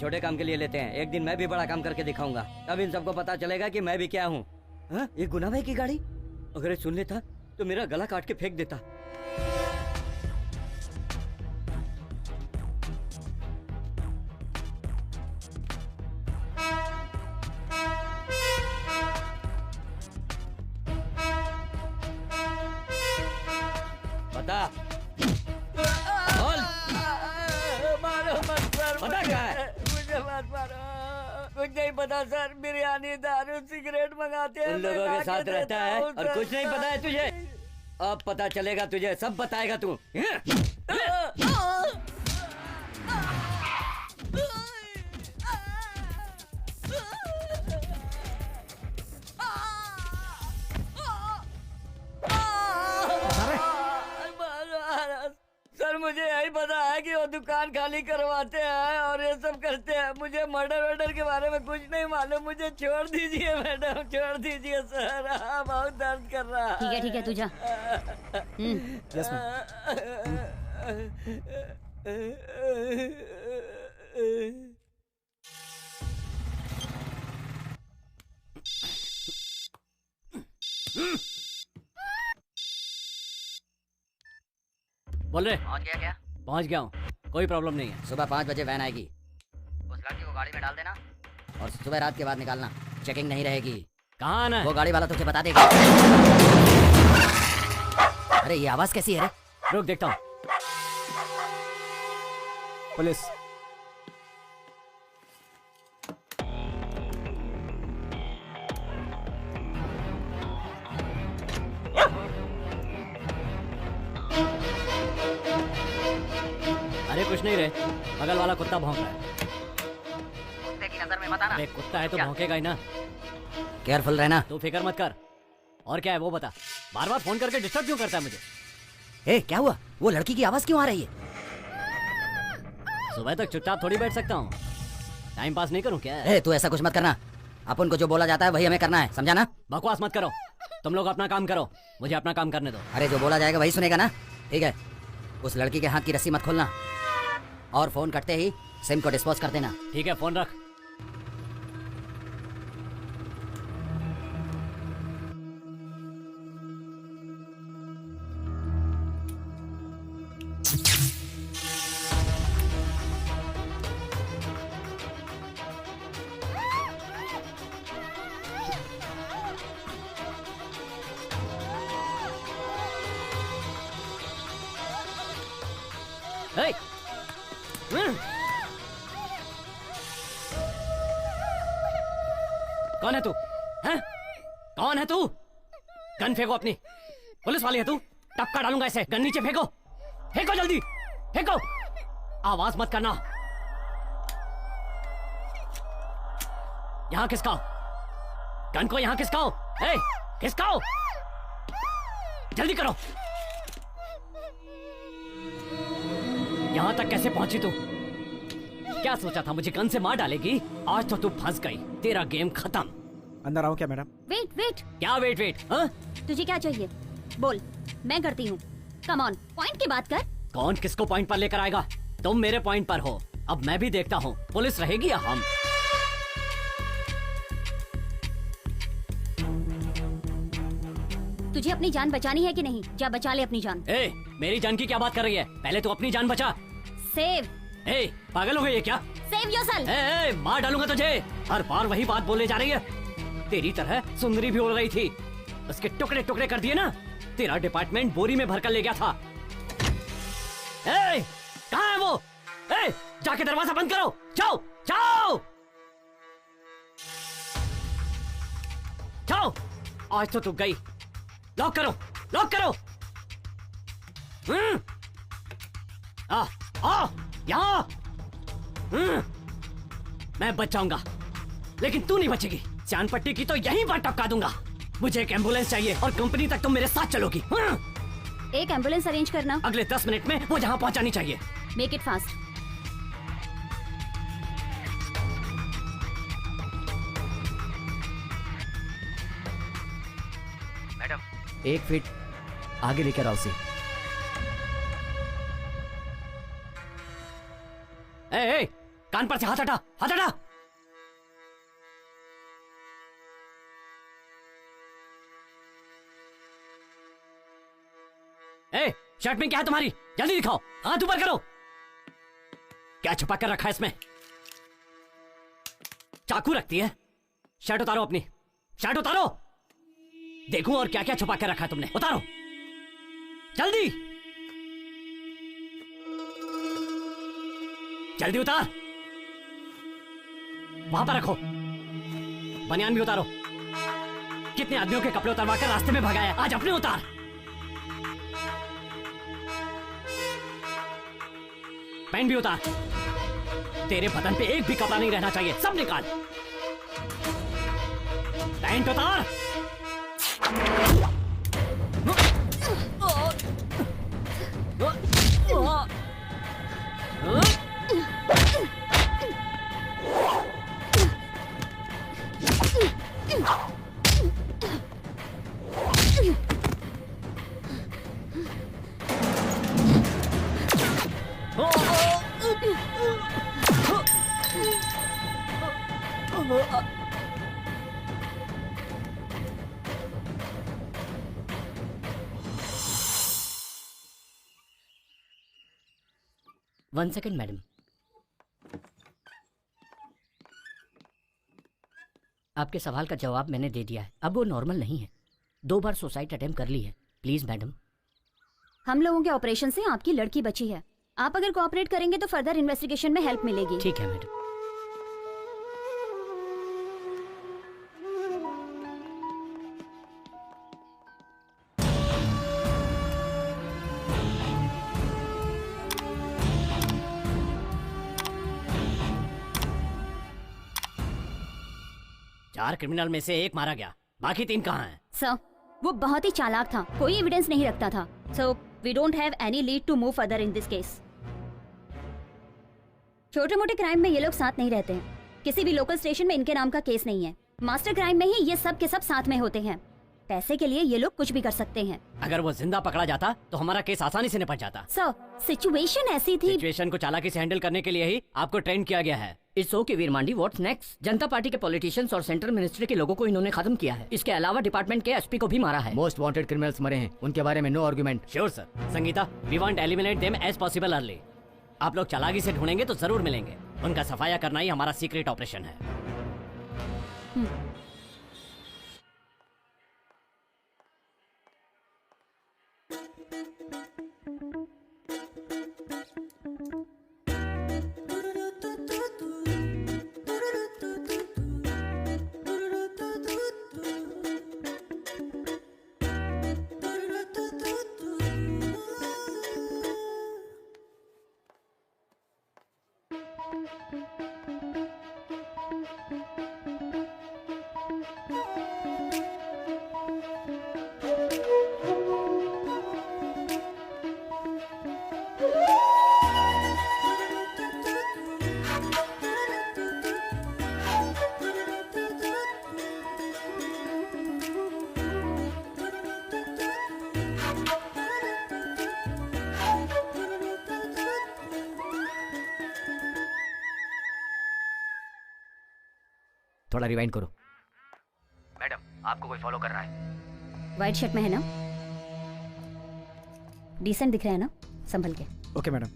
छोटे काम के लिए लेते हैं, एक दिन मैं भी बड़ा काम करके दिखाऊंगा। तब इन सबको पता चलेगा कि मैं भी क्या हूँ। ये गुना भाई की गाड़ी, अगर ये सुन लेता तो मेरा गला काट के फेंक देता। बता, बोल। मारो मत सर, पता क्या है? मुझे मत मारो। कुछ नहीं पता सर, बिरयानी, दारू, सिगरेट मंगाते हैं, उन लोगों मैं के साथ लाके रहता देता है हूँ, और सर। कुछ नहीं पता है तुझे। अब पता चलेगा तुझे, सब बताएगा तू। सर मुझे यही पता है कि वो दुकान खाली करवाते हैं और ये सब करते हैं। मुझे मर्डर वर्डर के बारे में कुछ नहीं मालूम। मुझे छोड़ दीजिए मैडम, छोड़ दीजिए सर। बहुत दर्द कर रहा है। ठीक है तू जा। यस बोल रहे, पहुंच गया क्या? पहुंच गया हूँ, कोई प्रॉब्लम नहीं है। सुबह 5 बजे वैन आएगी, उस लड़की को गाड़ी में डाल देना और सुबह रात के बाद निकालना। चेकिंग नहीं रहेगी। कहाँ आना है? वो गाड़ी वाला तुझे बता देगा। अरे ये आवाज कैसी है रे? रुक देखता हूँ। पुलिस। अरे कुछ नहीं रे, बगल वाला कुत्ता भौंक रहा है। कुत्ते की नजर में मत आना। अरे कुत्ता है तो भौंकेगा ही ना। केयरफुल रहना। तू फिक्र मत कर। और क्या है वो बता, बार बार फोन करके डिस्टर्ब क्यों करता है मुझे? ए क्या हुआ? वो लड़की की आवाज क्यों आ रही है? सुबह तक चुपचाप थोड़ी बैठ सकता हूँ, टाइम पास नहीं करूँ क्या? ए तू ऐसा कुछ मत करना। अपन को जो बोला जाता है वही हमें करना है, समझा ना? बकवास मत करो, तुम लोग अपना काम करो, मुझे अपना काम करने दो। अरे जो बोला जाएगा वही सुनेगा ना? ठीक है, उस लड़की के हाथ की रस्सी मत खोलना और फोन कटते ही सिम को डिस्पोज कर देना। ठीक है, फोन रख। Hey! कौन है तू? हैं? कौन है तू? गन फेंको अपनी। पुलिस वाली है तू? टपका डालूंगा ऐसे। गन नीचे फेंको, फेंको जल्दी, फेंको। आवाज मत करना। यहाँ खिसकाओ, गन को यहाँ खिसकाओ। ए, खिसकाओ, जल्दी करो। यहाँ तक कैसे पहुंची तू? क्या सोचा था मुझे गन से मार डालेगी? आज तो तू फंस गई, तेरा गेम खत्म। अंदर आओ क्या मैडम? वेट वेट, क्या वेट वेट? हाँ? तुझे क्या चाहिए बोल, मैं करती हूँ। कम ऑन, पॉइंट की बात कर। कौन किसको पॉइंट पर लेकर आएगा? तुम मेरे पॉइंट पर हो, अब मैं भी देखता हूँ पुलिस रहेगी या हम। तुझे अपनी जान बचानी है कि नहीं? जा बचा ले अपनी जान। ए, मेरी जान की क्या बात कर रही है? पहले तू अपनी जान बचा। सेव। ए, पागल हो गई है क्या? Save yourself. ए, मार डालूंगा तुझे। हर बार वही बात बोलने जा रही है। तेरी तरह सुंदरी भी उड़ रही थी, उसके टुकड़े टुकड़े कर दिए ना। तेरा डिपार्टमेंट बोरी में भरकर ले गया था। ए, कहाँ है वो? ए, जाके दरवाजा बंद करो। जाओ जाओ जाओ। आज तो तू गई। लॉक करो, लॉक करो। आ, यहाँ। मैं बच जाऊंगा, लेकिन तू नहीं बचेगी। चांद पट्टी की तो यहीं पर टपका दूंगा। मुझे एक एम्बुलेंस चाहिए और कंपनी तक तुम मेरे साथ चलोगी। एक एम्बुलेंस अरेंज करना। अगले 10 मिनट में वो जहाँ पहुँचानी चाहिए। Make it fast. Madam 1 feet आगे लेकर आओ उसे। कान पर से हाथ हटा, हाथ हटा। ए, शर्ट में क्या है तुम्हारी? जल्दी दिखाओ, हाथ ऊपर करो। क्या छुपा कर रखा है इसमें? चाकू रखती है? शर्ट उतारो अपनी, शर्ट उतारो। देखूं और क्या क्या छुपा कर रखा है तुमने। उतारो जल्दी, जल्दी उतार। वहां पर रखो। बनियान भी उतारो। कितने आदमियों के कपड़े उतारवा कर रास्ते में भगाया, आज अपने उतार। पैंट भी उतार। तेरे बदन पे एक भी कपड़ा नहीं रहना चाहिए, सब निकाल। पैंट उतार। One second madam. आपके सवाल का जवाब मैंने दे दिया है, अब वो नॉर्मल नहीं है। 2 बार सुसाइड अटेम्प्ट कर ली है। Please madam. हम लोगों के ऑपरेशन से आपकी लड़की बची है। आप अगर कोऑपरेट करेंगे तो फर्दर इन्वेस्टिगेशन में हेल्प मिलेगी। ठीक है मैडम। चार क्रिमिनल में से एक मारा गया, बाकी 3 कहाँ हैं? सर, वो बहुत ही चालाक था, कोई एविडेंस नहीं रखता था। So we don't have any lead to move further in this case. छोटे मोटे क्राइम में ये लोग साथ नहीं रहते हैं। किसी भी लोकल स्टेशन में इनके नाम का केस नहीं है। मास्टर क्राइम में ही ये सब के सब साथ में होते हैं। पैसे के लिए ये लोग कुछ भी कर सकते हैं। अगर वो जिंदा पकड़ा जाता तो हमारा केस आसानी से निपट जाता। सर, सिचुएशन ऐसी थी। सिचुएशन को चालाकी से हैंडल करने के लिए ही आपको ट्रेन किया गया है। इट्स ओके वीर मांडी, व्हाट्स नेक्स्ट? जनता पार्टी के पॉलिटिशियंस और सेंट्रल मिनिस्ट्री के लोगों को इन्होंने खत्म किया है। इसके अलावा डिपार्टमेंट के एसपी को भी मारा है। मोस्ट वांटेड क्रिमिनल्स मरे हैं, उनके बारे में no argument. Sure sir. Sangeeta, we want eliminate them as possible early. आप लोग चालाकी से ढूंढेंगे तो जरूर मिलेंगे। उनका सफाया करना ही हमारा सीक्रेट ऑपरेशन है। थोड़ा रिवाइंड करो। मैडम, आपको कोई फॉलो कर रहा है। व्हाइट शर्ट में है ना? डिसेंट दिख रहा है ना? संभल के। Okay madam.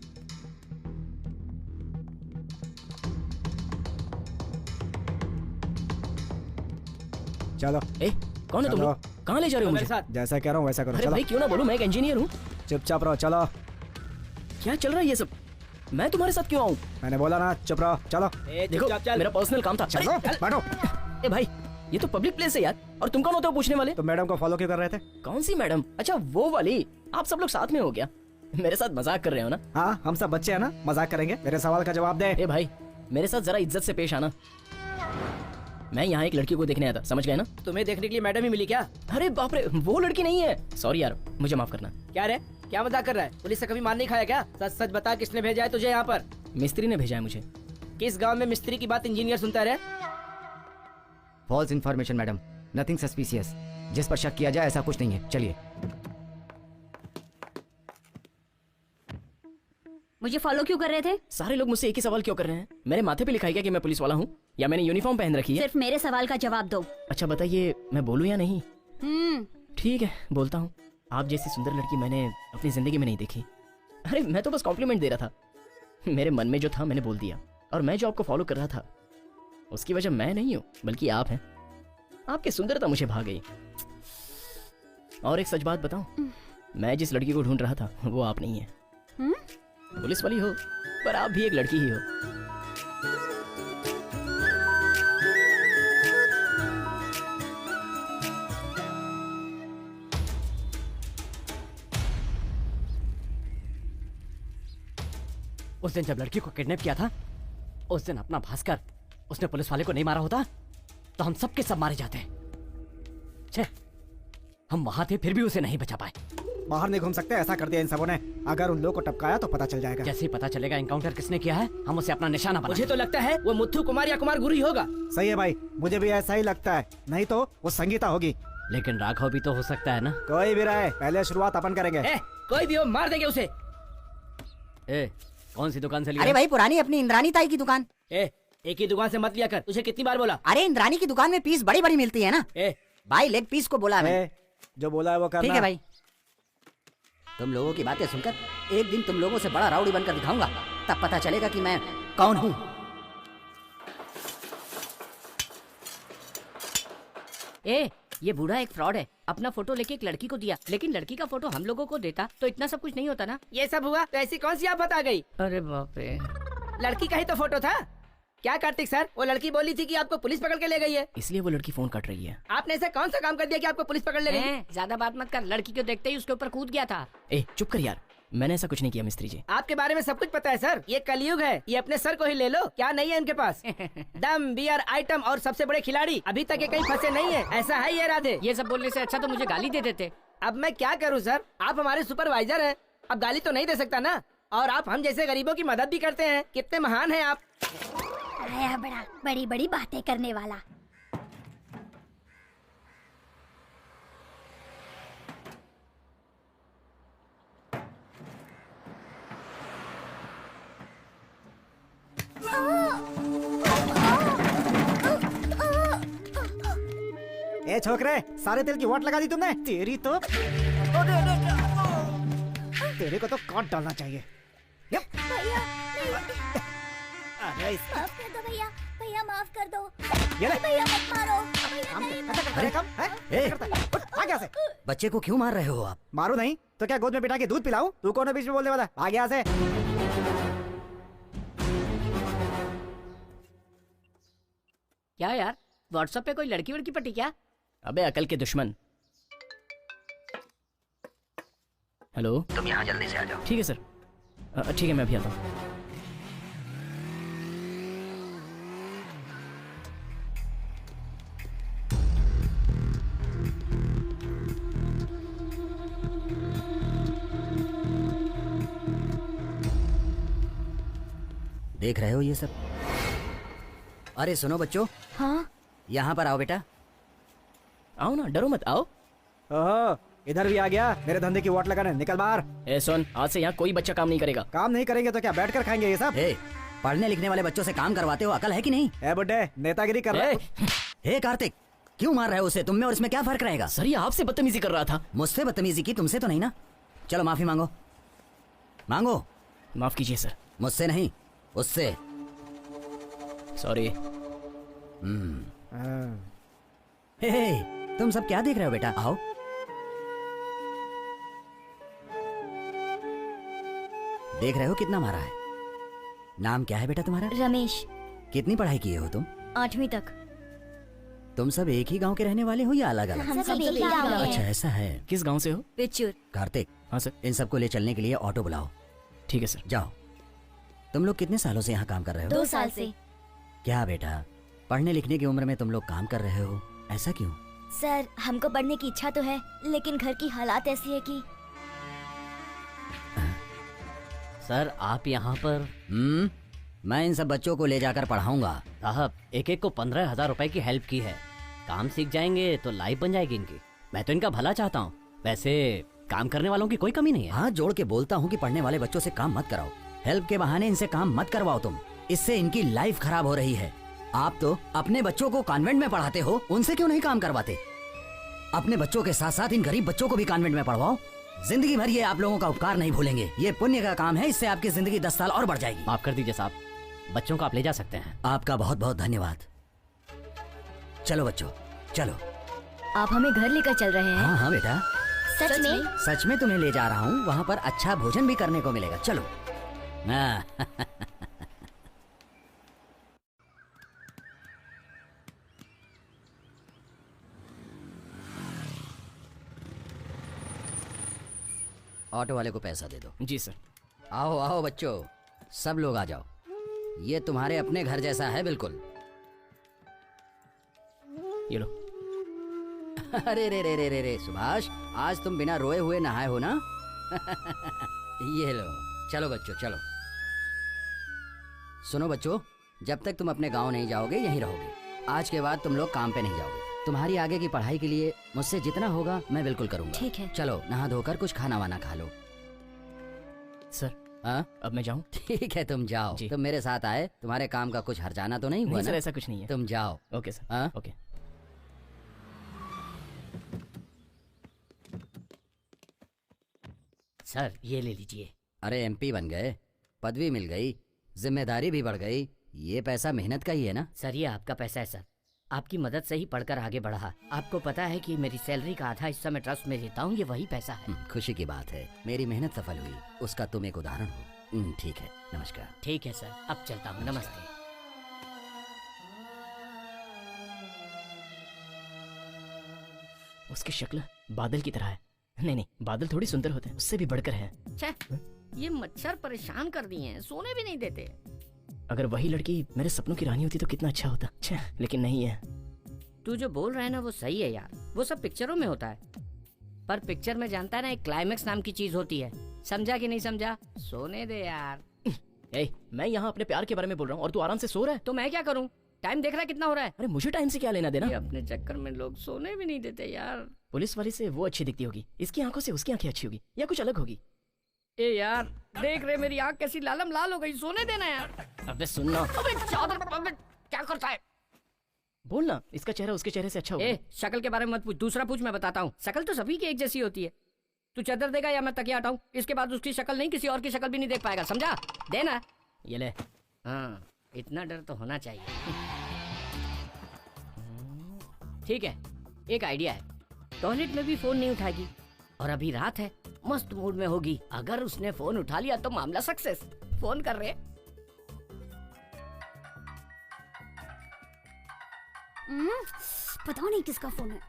चलो। ए, कौन है तुम चलो। लोग? कहाँ ले जा रहे हो मुझे? जैसा कह रहा हूँ वैसा करो। अरे चलो भाई क्यों ना बोलूं, मैं एक इंजीनियर हूँ। चुपचाप रहो। चलो, क्या चल रहा है ये सब? मैं तुम्हारे साथ क्यों आऊँ? मैंने बोला ना चुप रहो। चलो देखो, मेरा पर्सनल काम था। चलो बैठो। ए भाई, ये तो पब्लिक प्लेस है यार। और तुम कौन होते हो पूछने वाले? तो मैडम को फॉलो क्यों कर रहे थे? कौन सी मैडम? अच्छा वो वाली। आप सब लोग साथ में हो गया? मेरे साथ मजाक कर रहे हो ना? हाँ, हम सब बच्चे हैं ना, मजाक करेंगे। मेरे सवाल का जवाब दे। ए भाई, मेरे साथ जरा इज्जत से पेश आना। मैं यहाँ एक लड़की को देखने आया था, समझ गए ना? तुम्हें देखने के लिए मैडम ही मिली क्या? अरे बाप रे, वो लड़की नहीं है। सॉरी यार, मुझे माफ करना। क्या रे, क्या मजाक कर रहा है? पुलिस से कभी मार नहीं खाया क्या? सच सच बता, किसने भेजा है तुझे यहाँ पर? मिस्त्री ने भेजा है मुझे। किस गांव में मिस्त्री की बात इंजीनियर सुनता रहे? False information madam, nothing suspicious. जिस पर शक किया जाए ऐसा कुछ नहीं है। चलिए। मुझे फॉलो क्यों कर रहे थे? सारे लोग मुझसे एक ही सवाल क्यों कर रहे हैं? मेरे माथे पे लिखा है क्या कि मैं पुलिस वाला हूँ, या मैंने यूनिफॉर्म पहन रखी है? सिर्फ मेरे सवाल का जवाब दो। अच्छा बताइए, मैं बोलूँ या नहीं? ठीक है, बोलता हूँ। आप जैसी सुंदर लड़की मैंने अपनी जिंदगी में नहीं देखी। अरे मैं तो बस कॉम्प्लीमेंट दे रहा था, मेरे मन में जो था मैंने बोल दिया। और मैं जो आपको फॉलो कर रहा था उसकी वजह मैं नहीं हूँ बल्कि आप हैं। आपकी सुंदरता मुझे भा गई। और एक सच बात बताऊं, मैं जिस लड़की को ढूंढ रहा था वो आप नहीं है। पुलिस वाली हो पर आप भी एक लड़की ही हो। उस दिन जब लड़की को किडनैप किया था, उस दिन अपना भास्कर उसने पुलिस वाले को नहीं मारा होता तो हम सब के सब मारे जाते। छे, हम वहां थे फिर भी उसे नहीं बचा पाए। बाहर नहीं घूम सकते, ऐसा कर दिया इन सबों ने। अगर उन लोगों को टपकाया तो पता चल जाएगा। जैसे ही पता चलेगा एनकाउंटर किसने किया है, हम उसे अपना निशाना बना। मुझे तो लगता है वो मुथ्थू कुमार या कुमार गुरु ही होगा। सही है भाई, मुझे भी ऐसा ही लगता है, नहीं तो वो संगीता होगी। लेकिन राघव भी तो हो सकता है ना। कोई भी रहे, पहले शुरुआत अपन करेंगे। कोई भी हो, मार देंगे उसे। कौन सी दुकान से लिया? अरे भाई पुरानी अपनी इंद्रानी ताई की दुकान। एक ही दुकान से मत लिया कर, तुझे कितनी बार बोला? अरे इंद्रानी की दुकान में पीस बड़ी बड़ी मिलती है ना। भाई लेग पीस को बोला मैं। जो बोला है वो करना। ठीक है भाई। तुम लोगों की बातें सुनकर एक दिन तुम लोगों से बड़ा राउडी बनकर दिखाऊंगा, तब पता चलेगा कि मैं कौन हूँ। ये बूढ़ा एक फ्रॉड है। अपना फोटो लेके एक लड़की को दिया, लेकिन लड़की का फोटो हम लोगों को देता तो इतना सब कुछ नहीं होता ना। ये सब हुआ तो ऐसी कौन सी आफत आ गई? अरे बाप रे, लड़की का ही तो फोटो था। क्या कार्तिक सर, वो लड़की बोली थी कि आपको पुलिस पकड़ के ले गई है। इसलिए वो लड़की फोन काट रही है। आपने ऐसा कौन सा काम कर दिया कि आपको पुलिस पकड़ ले गई? ज्यादा बात मत कर। लड़की को देखते ही उसके ऊपर कूद गया था। चुप कर यार, मैंने ऐसा कुछ नहीं किया मिस्त्री जी। आपके बारे में सब कुछ पता है सर। ये कलयुग है, ये अपने सर को ही ले लो। क्या नहीं है इनके पास? दम, बियर, आइटम और सबसे बड़े खिलाड़ी अभी तक ये कहीं फंसे नहीं है। ऐसा है ये राधे? ये सब बोलने से अच्छा तो मुझे गाली दे देते। अब मैं क्या करूँ सर, आप हमारे सुपरवाइजर हैं। अब गाली तो नहीं दे सकता ना। और आप हम जैसे गरीबों की मदद भी करते हैं। कितने महान हैं आप। आया बड़ा बड़ी बड़ी बातें करने वाला। ए छोकरे, सारे तेल की वाट लगा दी तुमने। तेरी तो तेरे को तो काट डालना चाहिए। अरे माफ कर दो भैया, भैया माफ कर दो। ये ले। भैया मत मारो। अरे कम है? करता है? उठ, आ गया से। बच्चे को क्यों मार रहे हो आप? मारू नहीं तो क्या गोद में बिठा के दूध पिलाऊं? तू कौन है बीच में बोलने वाला? आ गया से। क्या यार, व्हाट्सएप पे कोई लड़की वड़की पटी क्या? अबे अकल के दुश्मन। हेलो, तुम यहाँ जल्दी से आ जाओ। ठीक है सर। ठीक है, मैं अभी आता हूँ। देख रहे हो ये सब? अरे सुनो बच्चों। हाँ यहाँ पर आओ बेटा। आओ ना, डरो मत, आओ। ओहो, इधर भी आ गया मेरे धंधे की वाट लगाने। निकल बाहर। सुन, आज से यहाँ कोई बच्चा काम नहीं करेगा। काम नहीं करेंगे तो क्या बैठकर खाएंगे ये सब? पढ़ने लिखने वाले बच्चों से काम करवाते हो, अकल है कि नहीं? बुड्ढे, नेतागिरी कर रहे। हे कार्तिक, क्यों मार रहे हो उसे? तुम में और इसमें क्या फर्क रहेगा? सर ये आपसे बदतमीजी कर रहा था। मुझसे बदतमीजी की, तुमसे तो नहीं ना। चलो माफी मांगो। मांगो। माफ कीजिए सर। मुझसे नहीं, उससे। सॉरी। तुम सब क्या देख रहे हो बेटा? आओ। देख रहे हो कितना मारा है? नाम क्या है बेटा तुम्हारा? रमेश। कितनी पढ़ाई किए हो तुम? 8वीं तक। तुम सब एक ही गांव के रहने वाले हो या अलग अलग? हम सब एक ही गाँव में अच्छा हैं। ऐसा है। किस गांव से हो? पिचूर। कार्तिक, हाँ सर। इन सबको ले चलने के लिए ऑटो बुलाओ। ठीक है सर। जाओ। तुम लोग कितने सालों से यहाँ काम कर रहे हो? 2 साल से। क्या बेटा, पढ़ने लिखने की उम्र में तुम लोग काम कर रहे हो, ऐसा क्यों? सर हमको पढ़ने की इच्छा तो है, लेकिन घर की हालात ऐसी है कि। सर आप यहाँ पर? मैं इन सब बच्चों को ले जाकर पढ़ाऊंगा। साहब एक एक को 15,000 रुपए की हेल्प की है। काम सीख जाएंगे तो लाइफ बन जाएगी इनकी। मैं तो इनका भला चाहता हूँ। वैसे काम करने वालों की कोई कमी नहीं है। हाथ जोड़ के बोलता हूँ कि पढ़ने वाले बच्चों से काम मत कराओ। हेल्प के बहाने इनसे काम मत करवाओ तुम, इससे इनकी लाइफ खराब हो रही है। आप तो अपने बच्चों को कॉन्वेंट में पढ़ाते हो, उनसे क्यों नहीं काम करवाते? अपने बच्चों के साथ साथ इन गरीब बच्चों को भी कॉन्वेंट में पढ़वाओ। जिंदगी भर ये आप लोगों का उपकार नहीं भूलेंगे। ये पुण्य का काम है, इससे आपकी जिंदगी 10 साल और बढ़ जाएगी। माफ कर दीजिए साहब, बच्चों को आप ले जा सकते हैं। आपका बहुत बहुत धन्यवाद। चलो बच्चों चलो। आप हमें घर लेकर चल रहे हैं? हाँ हाँ बेटा, सच में? सच में तुम्हें ले जा रहा हूँ। वहाँ पर अच्छा भोजन भी करने को मिलेगा। चलो। हाँ। ऑटो वाले को पैसा दे दो। जी सर। आओ आओ बच्चों, सब लोग आ जाओ। ये तुम्हारे अपने घर जैसा है बिल्कुल। ये लो। अरे रे रे रे रे रे सुभाष, आज तुम बिना रोए हुए नहाए हो ना? ये लो। चलो बच्चों चलो। सुनो बच्चों, जब तक तुम अपने गांव नहीं जाओगे यहीं रहोगे। आज के बाद तुम लोग काम पे नहीं जाओगे। तुम्हारी आगे की पढ़ाई के लिए मुझसे जितना होगा मैं बिल्कुल करूंगा। ठीक है। चलो नहा धोकर कुछ खाना वाना खा लो। सर हाँ अब मैं जाऊँ? ठीक है, तुम जाओ। जी। तुम मेरे साथ आए, तुम्हारे काम का कुछ हर्जाना तो नहीं हुआ नहीं सर, ना? ऐसा कुछ नहीं है। तुम जाओ। Okay sir. हाँ? ओके। सर ये ले लीजिए। अरे एमपी बन गए, पदवी मिल गई, जिम्मेदारी भी बढ़ गई। ये पैसा मेहनत का ही है ना? सर ये आपका पैसा है सर, आपकी मदद से ही पढ़कर आगे बढ़ा। आपको पता है कि मेरी सैलरी का आधा हिस्सा मैं ट्रस्ट में देता हूँ, ये वही पैसा है। खुशी की बात है, मेरी मेहनत सफल हुई, उसका तुम एक उदाहरण हो। ठीक है, नमस्कार। ठीक है सर, अब चलता हूँ। नमस्ते। उसकी शक्ल बादल की तरह है। नहीं नहीं, बादल थोड़ी सुंदर होते हैं, उससे भी बढ़कर है। छे, ये मच्छर परेशान कर दिए हैं, सोने भी नहीं देते। अगर वही लड़की मेरे सपनों की रानी होती तो कितना अच्छा होता। छे, लेकिन नहीं है। तू जो बोल रहा है ना वो सही है यार, वो सब पिक्चरों में होता है। पर पिक्चर में जानता है ना, एक क्लाइमेक्स नाम की चीज होती है। समझा कि नहीं समझा? सोने दे यार। ए, मैं यहाँ अपने प्यार के बारे में बोल रहा हूँ और तू आराम से सो रहा है। तो मैं क्या करूँ? टाइम देख रहा है कितना हो रहा है? अरे मुझे टाइम से क्या लेना देना? ये अपने चक्कर में लोग सोने भी नहीं देते यार। पुलिस वाली से वो अच्छी दिखती होगी, इसकी आंखों से उसकी आंखें अच्छी होगी, या कुछ अलग होगी। ए यार देख रहे मेरी आंख कैसी लालम लाल हो गई, सोने देना यार। अबे सुनना। अबे चादर, अबे क्या करता है? बोलना, इसका चेहरा उसके चेहरे से अच्छा होगा। ए शक्ल के बारे में मत पूछ, दूसरा पूछ, मैं बताता हूँ। शक्ल तो सभी की एक जैसी होती है। तू चादर देगा या मैं तकिया हटाऊं? इसके बाद उसकी शक्ल नहीं, किसी और की शक्ल भी नहीं देख पाएगा, समझा? देना। ये ले। हाँ, इतना डर तो होना चाहिए। ठीक है, एक आइडिया है। टॉयलेट में भी फोन नहीं उठाएगी और अभी रात है, मस्त मूड में होगी। अगर उसने फोन उठा लिया तो मामला सक्सेस। फोन कर रहे। पता नहीं किसका फोन है।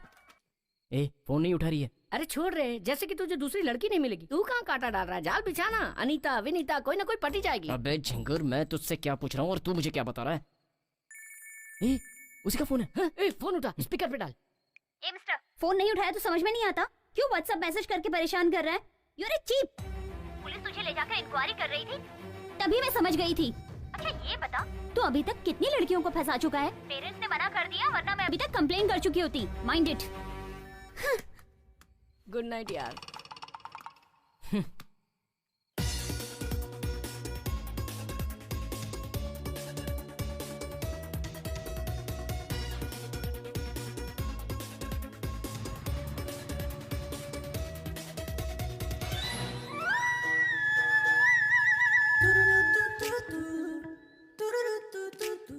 ए, फोन नहीं उठा रही है। अरे छोड़ रहे, जैसे कि तुझे दूसरी लड़की नहीं मिलेगी। तू कहाँ कांटा डाल रहा है? जाल बिछाना। अनीता विनीता कोई ना कोई पटी जाएगी। अबे झिंगुर, मैं तुझसे क्या पूछ रहा हूँ और तू मुझे क्या बता रहा है? ए, उसी का फोन है। हाँ, ए, फोन उठा, स्पीकर पे डाल। ए मिस्टर, फोन नहीं उठाया तो समझ में नहीं आता? क्यों व्हाट्सएप मैसेज करके परेशान कर रहा है? You are cheap. पुलिस तुझे ले जाकर इंक्वायरी कर रही थी, तभी मैं समझ गई थी। अच्छा ये बता, तू अभी तक कितनी लड़कियों को फंसा चुका है? पेरेंट्स ने मना कर दिया, वरना मैं अभी तक कंप्लेन कर चुकी होती। Mind it. गुड नाइट यार।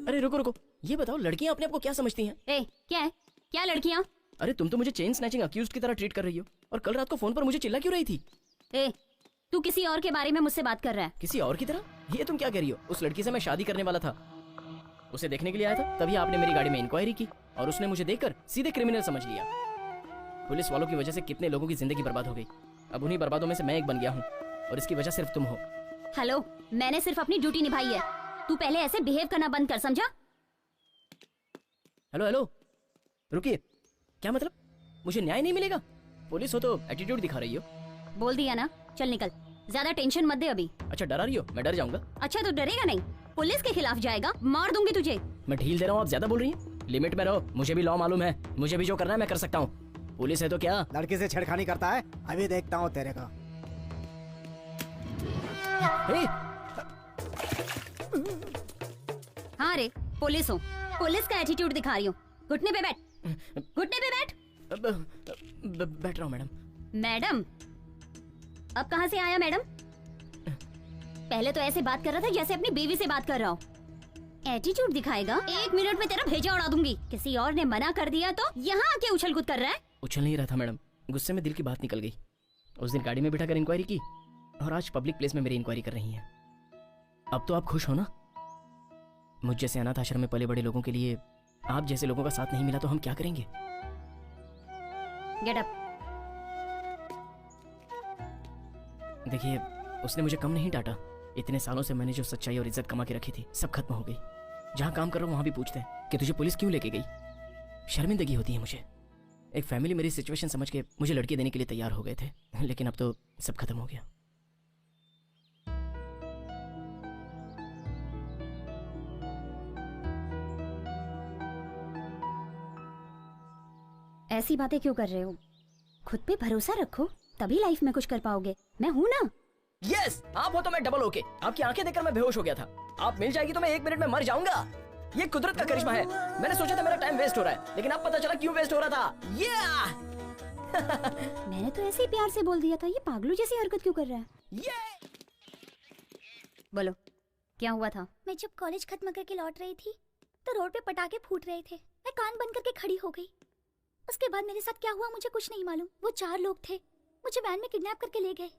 अरे रुको रुको, ये बताओ लड़कियां अपने आप को क्या समझती हैं? ए, क्या है? क्या लड़कियां? अरे तुम तो मुझे चेन स्नैचिंग अक्यूज्ड की तरह ट्रीट कर रही हो, और कल रात को फोन पर मुझे चिल्ला क्यों रही थी? ए, तू किसी और के बारे में मुझसे बात कर रहा है? किसी और की तरह? ये तुम क्या कह रही हो? उस लड़की से मैं शादी करने वाला था, उसे देखने के लिए आया था, तभी आपने मेरी गाड़ी में इंक्वायरी की और उसने मुझे देखकर सीधे क्रिमिनल समझ लिया। पुलिस वालों की वजह से कितने लोगों की जिंदगी बर्बाद हो गई। अब उन्हीं बर्बादों में से मैं एक बन गया हूँ और इसकी वजह सिर्फ तुम हो। हेलो, मैंने सिर्फ अपनी ड्यूटी निभाई है। तू पहले ऐसे बिहेव करना बंद कर, समझा? हेलो हेलो, रुकिए। क्या मतलब? मुझे न्याय नहीं मिलेगा? पुलिस हो तो एटीट्यूड दिखा रही हो। बोल दिया ना, चल निकल। ज्यादा टेंशन मत दे अभी। अच्छा डरा रही हो? मैं डर जाऊंगा? अच्छा तो डरेगा नहीं? पुलिस के खिलाफ जाएगा, मार दूंगी तुझे। मैं ढील दे रहा हूँ, आप ज्यादा बोल रही हैं। लिमिट में रहो, मुझे भी लॉ मालूम है, मुझे भी जो करना है मैं कर सकता हूँ। पुलिस है तो क्या? लड़की से छेड़खानी करता है, अभी देखता हूँ तेरे का। ए, हाँ रे, पुलिस हूँ, पुलिस का एटीट्यूड दिखा रही हूँ। घुटने पे बैठ, घुटने पे बैठ। बैठ रहा हूँ मैडम। मैडम, अब कहाँ से आया मैडम? पहले तो ऐसे बात कर रहा था जैसे अपनी बीवी से बात कर रहा हो। एटीट्यूड दिखाएगा, 1 मिनट में तेरा भेजा उड़ा दूंगी। किसी और ने मना कर दिया तो यहाँ आके उछल कूद कर रहा है। उछल नहीं रहा था मैडम, गुस्से में दिल की बात निकल गई। उस दिन गाड़ी में बिठाकर इंक्वायरी की और आज पब्लिक प्लेस में मेरी इंक्वायरी कर रही हैं। अब तो आप खुश हो ना? मुझ जैसे अनाथ आश्रम में पले बड़े लोगों के लिए आप जैसे लोगों का साथ नहीं मिला तो हम क्या करेंगे? Get up. देखिए, उसने मुझे कम नहीं डांटा। इतने सालों से मैंने जो सच्चाई और इज्जत कमा के रखी थी सब खत्म हो गई। जहाँ काम कर रहा हूँ वहाँ भी पूछते हैं कि तुझे पुलिस क्यों लेके गई। शर्मिंदगी होती है मुझे। एक फैमिली मेरी सिचुएशन समझ के मुझे लड़की देने के लिए तैयार हो गए थे, लेकिन अब तो सब खत्म हो गया। ऐसी बातें क्यों कर रहे हो? खुद पे भरोसा रखो, तभी लाइफ में कुछ कर पाओगे। मैं हूँ ना। यस, आप हो तो मैं डबल ओके। आपकी आंखें देखकर मैं बेहोश हो गया था। आप मिल जाएगी तो मैं 1 मिनट में मर जाऊंगा। ये कुदरत का करिश्मा है। मैंने सोचा था मेरा टाइम वेस्ट हो रहा है, लेकिन अब पता चला क्यों वेस्ट हो रहा था। मैंने तो ऐसे ही प्यार से बोल दिया था, ये पागलों जैसी हरकत क्यों कर रहा है? बोलो, क्या हुआ था? मैं जब कॉलेज खत्म करके लौट रही थी तो रोड पे पटाखे फूट रहे थे। मैं कान बंद करके खड़ी हो गई। उसके बाद मेरे साथ क्या हुआ मुझे कुछ नहीं मालूम। वो 4 लोग थे, मुझे वैन में किडनैप करके ले गए।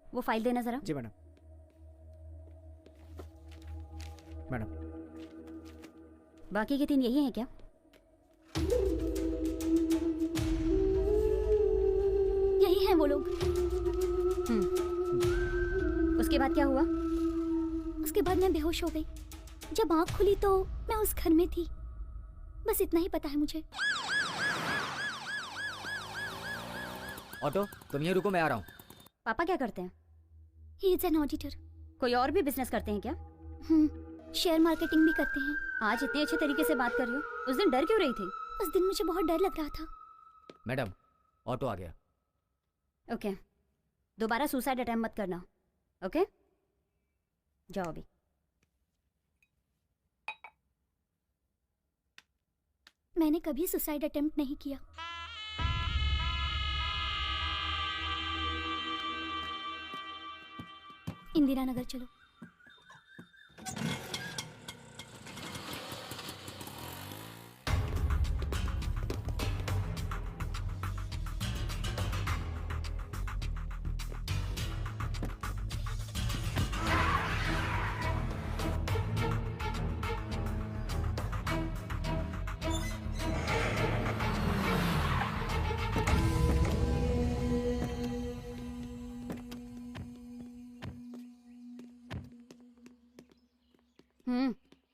वो फाइल देना जरा। जी मैडम। मैडम, बाकी के 3 यही हैं क्या? यही हैं वो लोग। उसके बाद क्या हुआ? उसके बाद मैं बेहोश हो गई। जब आँख खुली तो मैं उस घर में थी। बस इतना ही पता है मुझे। ऑटो, तुम यहीं रुको, मैं आ रहा हूँ। पापा क्या करते हैं? He is an auditor. कोई और भी बिजनेस करते हैं क्या? शेयर मार्केटिंग भी करते हैं। आज इतने अच्छे तरीके से बात कर रही हो, उस दिन डर क्यों रही थी? उस दिन मुझे बहुत डर लग रहा था। मैडम, ऑटो आ गया। ओके, दोबारा सुसाइड अटेम्प्ट मत करना। ओके, जाओ अभी। मैंने कभी सुसाइड अटेम्प्ट नहीं किया। इंदिरा नगर चलो।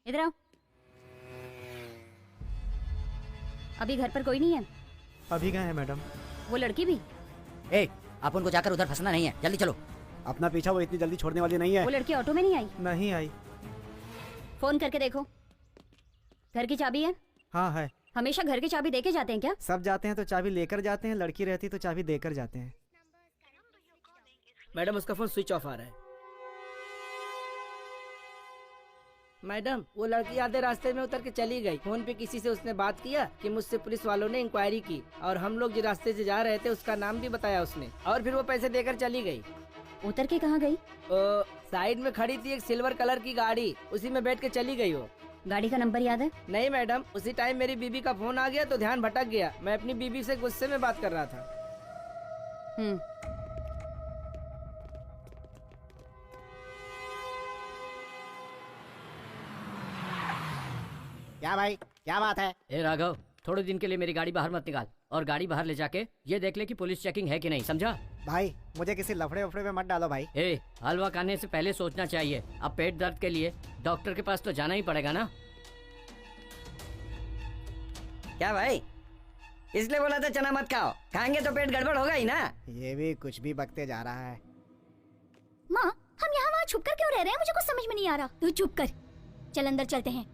इधर आओ। अभी घर पर कोई नहीं है? अभी गए हैं मैडम। वो लड़की भी? ए, आप उनको जाकर उधर फंसना नहीं है, जल्दी चलो। अपना पीछा वो इतनी जल्दी छोड़ने वाली नहीं है। वो लड़की ऑटो में नहीं आई? नहीं आई। फोन करके देखो। घर की चाबी है? हाँ है। हमेशा घर की चाबी देके जाते हैं क्या? सब जाते हैं तो चाबी लेकर जाते हैं, लड़की रहती तो चाबी देकर जाते हैं। मैडम, उसका फोन स्विच ऑफ आ रहा है। मैडम, वो लड़की आधे रास्ते में उतर के चली गई। फोन पे किसी से उसने बात किया कि मुझसे पुलिस वालों ने इंक्वायरी की और हम लोग जिस रास्ते से जा रहे थे उसका नाम भी बताया उसने, और फिर वो पैसे देकर चली गई। उतर के कहाँ गई? साइड में खड़ी थी एक सिल्वर कलर की गाड़ी, उसी में बैठ के चली गई वो। गाड़ी का नंबर याद है? नहीं मैडम, उसी टाइम मेरी बीबी का फोन आ गया तो ध्यान भटक गया। मैं अपनी बीबी से गुस्से में बात कर रहा था। क्या भाई, क्या बात है? ए राघव, थोड़े दिन के लिए मेरी गाड़ी बाहर मत निकाल, और गाड़ी बाहर ले जाके ये देख ले कि पुलिस चेकिंग है कि नहीं, समझा? भाई, मुझे किसी लफड़े वफड़े में मत डालो भाई। ए, हलवा खाने से पहले सोचना चाहिए। अब पेट दर्द के लिए डॉक्टर के पास तो जाना ही पड़ेगा ना। क्या भाई, इसलिए बोला था चना मत खाओ, खाएंगे तो पेट गड़बड़ होगा ही ना। ये भी कुछ भी बकते जा रहा है। माँ, हम यहाँ वहाँ छुप कर क्यों रह रहे हैं? मुझे कुछ समझ में नहीं आ रहा। तू चुप कर, चल अंदर चलते हैं।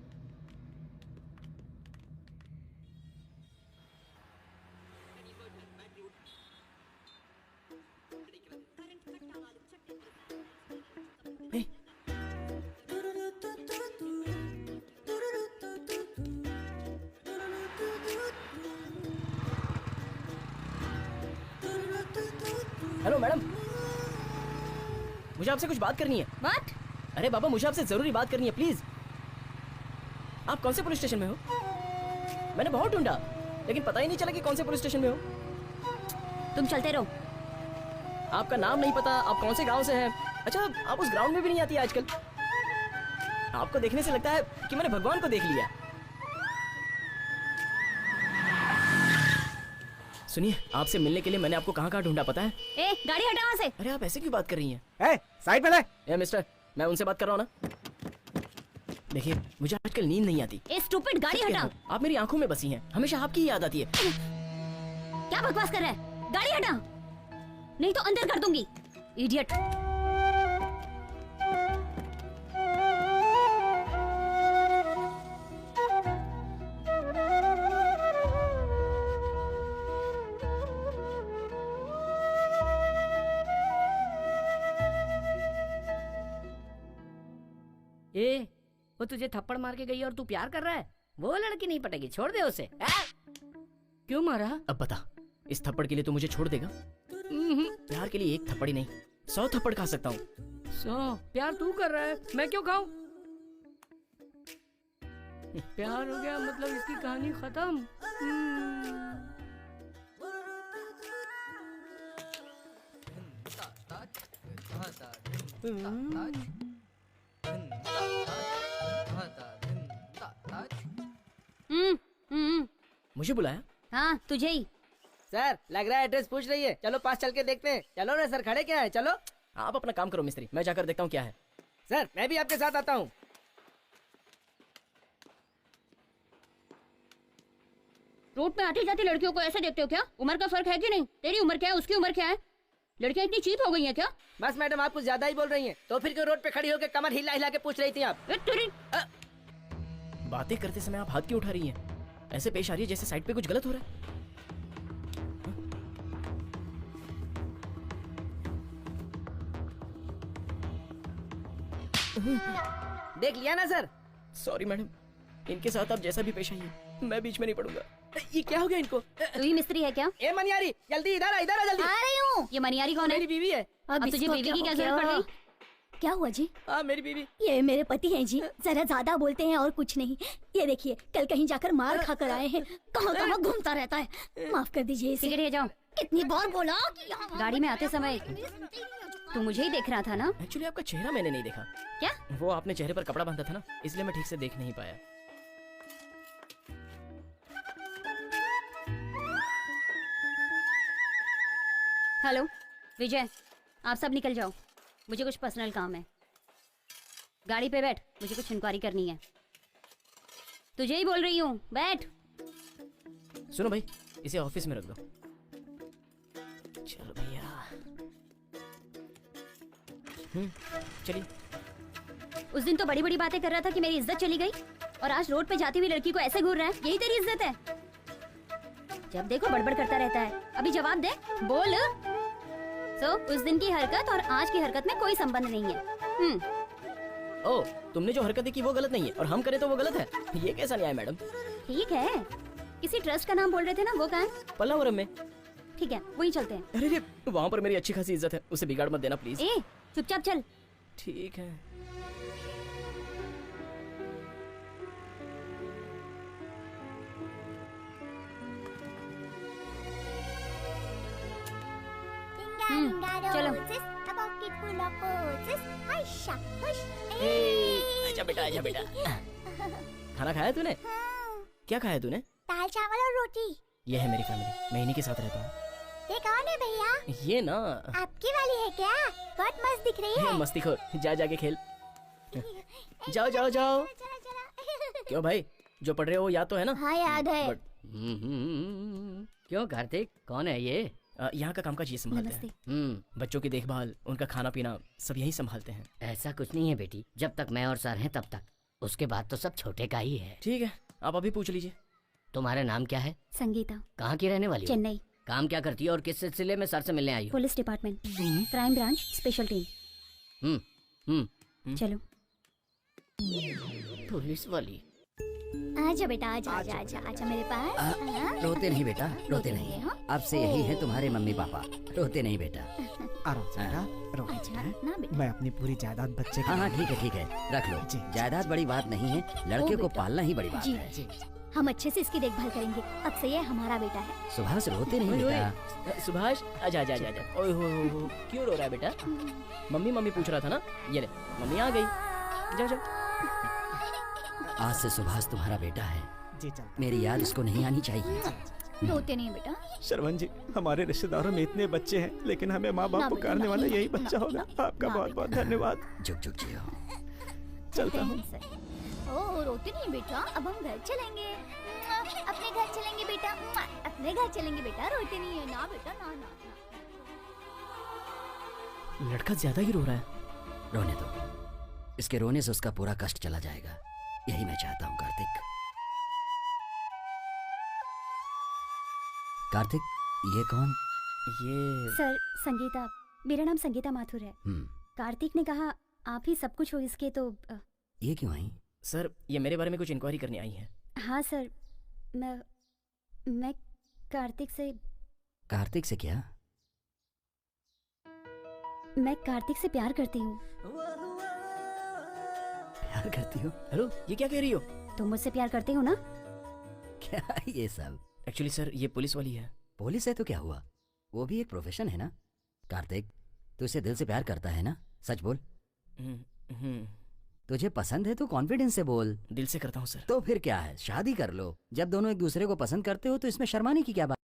हेलो मैडम, मुझे आपसे कुछ बात करनी है। व्हाट? अरे बाबा, मुझे आपसे जरूरी बात करनी है, प्लीज। आप कौन से पुलिस स्टेशन में हो? मैंने बहुत ढूंढा लेकिन पता ही नहीं चला कि कौन से पुलिस स्टेशन में हो। तुम चलते रहो। आपका नाम नहीं पता, आप कौन से गांव से हैं। अच्छा, आप उस ग्राउंड में भी नहीं आती आजकल। आपको देखने से लगता है कि मैंने भगवान को देख लिया। सुनिए, आपसे मिलने के लिए मैंने आपको कहाँ ढूंढा पता है? ए, गाड़ी हटा वहाँ से। अरे आप ऐसे क्यों बात कर रही हैं? साइड में ले। ए मिस्टर, मैं उनसे बात कर रहा हूँ ना। देखिए, मुझे आजकल नींद नहीं आती। ए स्टूपिड, गाड़ी हटा। आप मेरी आंखों में बसी हैं, हमेशा आपकी ही याद आती है। क्या बकवास कर रहा है? गाड़ी हटा, नहीं तो अंदर कर दूंगी। इडियट। ए, वो तुझे थप्पड़ मार के गई और तू प्यार कर रहा है? वो लड़की नहीं पटेगी, छोड़ दे उसे। क्यों मारा? अब बता, इस थप्पड़ के लिए तू मुझे छोड़ देगा? प्यार के लिए एक थप्पड़ ही नहीं, 100 थप्पड़ खा सकता हूँ। 100? प्यार तू कर रहा है, मैं क्यों खाऊं? प्यार हो गया मतलब इसकी कहानी खत्म। मुझे बुलाया? हाँ, तुझे ही। सर, लग रहा है एड्रेस पूछ रही है। चलो पास चल के देखते हैं। चलो ना सर, खड़े क्या है? चलो। आप अपना काम करो मिस्त्री, मैं जाकर देखता हूँ क्या है। सर, मैं भी आपके साथ आता हूँ। रोड पे आती जाती लड़कियों को ऐसे देखते हो क्या? उम्र का फर्क है कि नहीं? तेरी उम्र क्या है, उसकी उम्र क्या है? लड़कियां इतनी चीप हो गई हैं क्या? बस मैडम, आप कुछ ज्यादा ही बोल रही हैं। तो फिर क्यों रोड पे खड़ी होकर कमर हिला हिला के पूछ रही थी आप? बातें करते समय आप हाथ क्यों उठा रही हैं? ऐसे पेश आ रही है जैसे साइड पे कुछ गलत हो रहा है। देख लिया ना सर? सॉरी मैडम, इनके साथ आप जैसा भी पेश आइए, मैं बीच में नहीं पड़ूंगा। ये क्या हो गया इनको? तू ही मिस्त्री है क्या? ए मनियारी, जल्दी इधर आ जल्दी। आ रही हूँ। ये मनियारी कौन है? मेरी बीवी है। अब तुझे बीवी की क्या जरूरत पड़ गई? क्या हुआ जी? हाँ, मेरी बीवी। ये मेरे पति हैं जी, जरा ज्यादा बोलते हैं और कुछ नहीं। ये देखिए, कल कहीं जाकर मार खा कर आए हैं, कहाँ कहाँ घूमता रहता है। माफ कर दीजिए इसे। सिगरेट ले जाओ। कितनी बार बोला कि गाड़ी में आते समय तू मुझे ही देख रहा था ना? एक्चुअली आपका चेहरा मैंने नहीं देखा। क्या? वो आपने चेहरे पर कपड़ा बांधा था ना, इसलिए मैं ठीक से देख नहीं पाया। हेलो विजय, आप सब निकल जाओ, मुझे कुछ पर्सनल काम है। गाड़ी पे बैठ, मुझे कुछ इंक्वायरी करनी है। तुझे ही बोल रही हूँ, बैठ। सुनो भाई, इसे ऑफिस में रख दो। चलो भैया। चलिए। उस दिन तो बड़ी बड़ी बातें कर रहा था कि मेरी इज्जत चली गई, और आज रोड पे जाती हुई लड़की को ऐसे घूर रहा है। यही तेरी इज्जत है? जब देखो बड़बड़ करता रहता है। अभी जवाब दे, बोल। उस दिन की हरकत और आज की हरकत में कोई संबंध नहीं है। ओ, तुमने जो हरकतें की वो गलत नहीं है और हम करें तो वो गलत है? ये कैसा न्याय मैडम? ठीक है, किसी ट्रस्ट का नाम बोल रहे थे ना, वो कहाँ है? पल्लावरम में। ठीक है, वहीं चलते हैं। अरे वहाँ पर मेरी अच्छी खासी इज्जत है, उसे बिगाड़ मत देना प्लीज। ए, चुपचाप चल। ठीक है। चलो। आजा बेटा, आजा बेटा। खाना खाया तूने? क्या खाया तूने? दाल चावल और रोटी। ये है मेरी फैमिली, मैं इन्हीं के साथ रहता हूँ। ये कौन है भैया? ये ना आपकी वाली है क्या? बहुत मस्त दिख रही है। मस्तीखोर, जा जाके खेल। जाओ जाओ जाओ। क्यों भाई, जो पढ़ रहे हो याद तो है ना? हाँ याद है। क्यों कार्तिक, कौन है ये? यहाँ का कामकाज ये संभालते हैं। बच्चों की देखभाल, उनका खाना पीना सब यही संभालते हैं। ऐसा कुछ नहीं है बेटी, जब तक मैं और सर हैं तब तक, उसके बाद तो सब छोटे का ही है। ठीक है, आप अभी पूछ लीजिए। तुम्हारा नाम क्या है? संगीता। कहाँ की रहने वाली हो? चेन्नई। काम क्या करती है और किस सिलसिले में सर से मिलने आई हो? Police department, crime branch, special team. चलो। पुलिस वाली? आजा बेटा, आजा आजा आजा आजा मेरे पास। रोते नहीं बेटा, रोते नहीं। अब से यही है तुम्हारे मम्मी पापा, रोते नहीं बेटा। आराम से बेटा, रो मत अच्छा हैं? ना बेटा। मैं अपनी पूरी जायदाद बच्चे हाँ को हाँ ठीक है रख लो। जी, जायदाद बड़ी बात नहीं है, लड़के को बेटा। पालना ही बड़ी बात जी। है। जी हम अच्छे से इसकी देखभाल करेंगे। अब से ये हमारा बेटा है। सुभाष रोते नहीं ओए, बेटा। सुभाष आजा आजा आजा आजा। ओए हो क्यों रो रहा है बेटा? मम्मी मम्मी पूछ रहा था ना, ये ले मम्मी आ गई। जाओ जाओ। आज से सुभाष तुम्हारा बेटा है, जी चल। मेरी याद उसको नहीं आनी चाहिए। रोते नहीं बेटा। श्रवण जी, हमारे रिश्तेदारों में इतने बच्चे हैं, लेकिन हमें माँ बाप ना बेटा, पुकारने ना, वाला ना, यही ना, बच्चा होगा। ना, आपका ना बहुत बहुत बेटा। धन्यवाद। जुग जुग जियो। चलता हूँ। ओ रोते नहीं बेटा। अब हम घर चलेंगे। अपने घर चलेंगे बेटा। अपने घर चलेंगे बेटा। रोते नहीं है ना बेटा, ना ना ना। लड़का ज्यादा ही रो रहा है। रोने दो, इसके रोने से उसका पूरा कष्ट चला जाएगा, यही मैं चाहता हूँ। कार्तिक, कार्तिक ये कौन? ये सर संगीता, मेरा नाम संगीता माथुर है। हम्म, कार्तिक ने कहा आप ही सब कुछ हो इसके, तो ये क्यों आई? सर ये मेरे बारे में कुछ इंक्वायरी करने आई है। हाँ सर, मैं कार्तिक से क्या? मैं कार्तिक से प्यार करती हूँ। प्यार करती हो? हेलो, ये क्या कह रही हो? तुम मुझसे प्यार करते हो ना? क्या ये सब? एक्चुअली सर ये पुलिस वाली है। पुलिस है तो क्या हुआ, वो भी एक प्रोफेशन है ना। कार्तिक, तू इसे दिल से प्यार करता है ना? सच बोल। हम्म, तुझे पसंद है तो कॉन्फिडेंस से बोल। दिल से करता हूँ सर। तो फिर क्या है, शादी कर लो। जब दोनों एक दूसरे को पसंद करते हो तो इसमें शर्माने की क्या बात?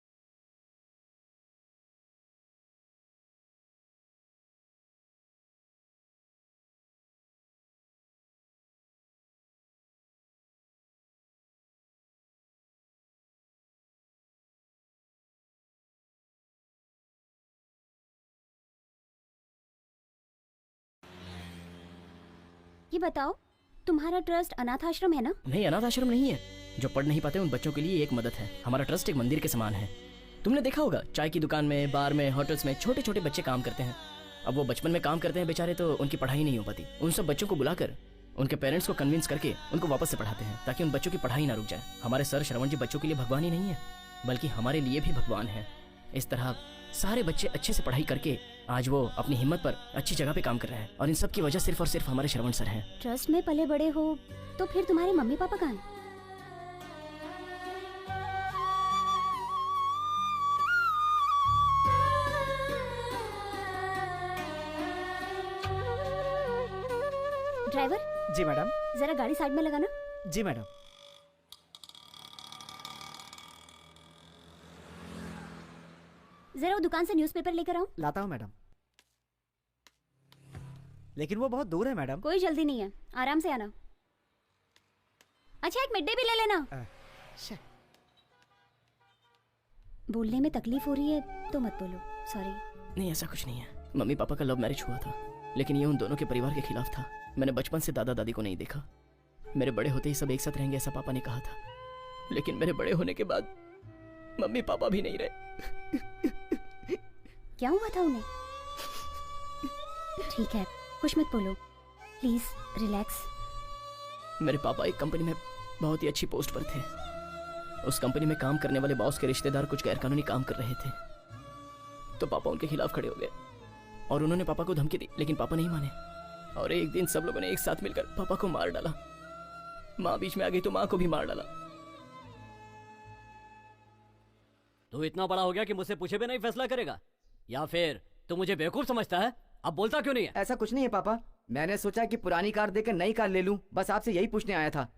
ये बताओ, तुम्हारा ट्रस्ट अनाथ आश्रम है ना? नहीं, अनाथ आश्रम नहीं है। जो पढ़ नहीं पाते उन बच्चों के लिए एक मदद है। हमारा ट्रस्ट एक मंदिर के समान है। तुमने देखा होगा चाय की दुकान में, बार में, होटल्स में छोटे छोटे बच्चे काम करते हैं। अब वो बचपन में काम करते हैं बेचारे, तो उनकी पढ़ाई नहीं हो पाती। उन सब बच्चों को बुलाकर उनके पेरेंट्स को कन्विंस करके उनको वापस से पढ़ाते हैं, ताकि उन बच्चों की पढ़ाई ना रुक जाए। हमारे सर श्रवण जी बच्चों के लिए भगवान ही नहीं है, बल्कि हमारे लिए भी भगवान है। इस तरह सारे बच्चे अच्छे से पढ़ाई करके आज वो अपनी हिम्मत पर अच्छी जगह पे काम कर रहे हैं, और इन सब की वजह सिर्फ और सिर्फ हमारे श्रवण सर हैं। ट्रस्ट में पले बड़े हो तो फिर तुम्हारे मम्मी पापा कहाँ हैं? ड्राइवर, जी मैडम। जरा गाड़ी साइड में लगाना। जी मैडम। जरा वो दुकान से न्यूज़पेपर लेकर आओ। लाता हूँ मैडम। लेकिन वो बहुत दूर है मैडम। कोई जल्दी नहीं है, आराम से आना। अच्छा, एक मिड डे भी ले लेना। शे। बोलने में तकलीफ हो रही है तो मत बोलो, सॉरी। नहीं, ऐसा कुछ नहीं है। मम्मी पापा का लव मैरिज हुआ था, लेकिन ये उन दोनों के परिवार के खिलाफ था। मैंने बचपन से दादा दादी को नहीं देखा। मेरे बड़े होते ही सब एक साथ रहेंगे ऐसा पापा ने कहा था, लेकिन मेरे बड़े होने के बाद मम्मी पापा भी नहीं रहे। क्या हुआ था उन्हें? ठीक है, कुछ मत बोलो, प्लीज रिलैक्स। मेरे पापा एक कंपनी में बहुत ही अच्छी पोस्ट पर थे। उस कंपनी में काम करने वाले बॉस के रिश्तेदार कुछ गैरकानूनी काम कर रहे थे, तो पापा उनके खिलाफ खड़े हो गए और उन्होंने पापा को धमकी दी, लेकिन पापा नहीं माने। और एक दिन सब लोगों ने एक साथ मिलकर पापा को मार डाला। माँ बीच में आ गई तो माँ को भी मार डाला। तू इतना बड़ा हो गया कि मुझसे पूछे भी नहीं फैसला करेगा, या फिर तू मुझे बेवकूफ समझता है? अब बोलता क्यों नहीं है? ऐसा कुछ नहीं है पापा, मैंने सोचा कि पुरानी कार देकर नई कार ले लूं, बस आपसे यही पूछने आया था।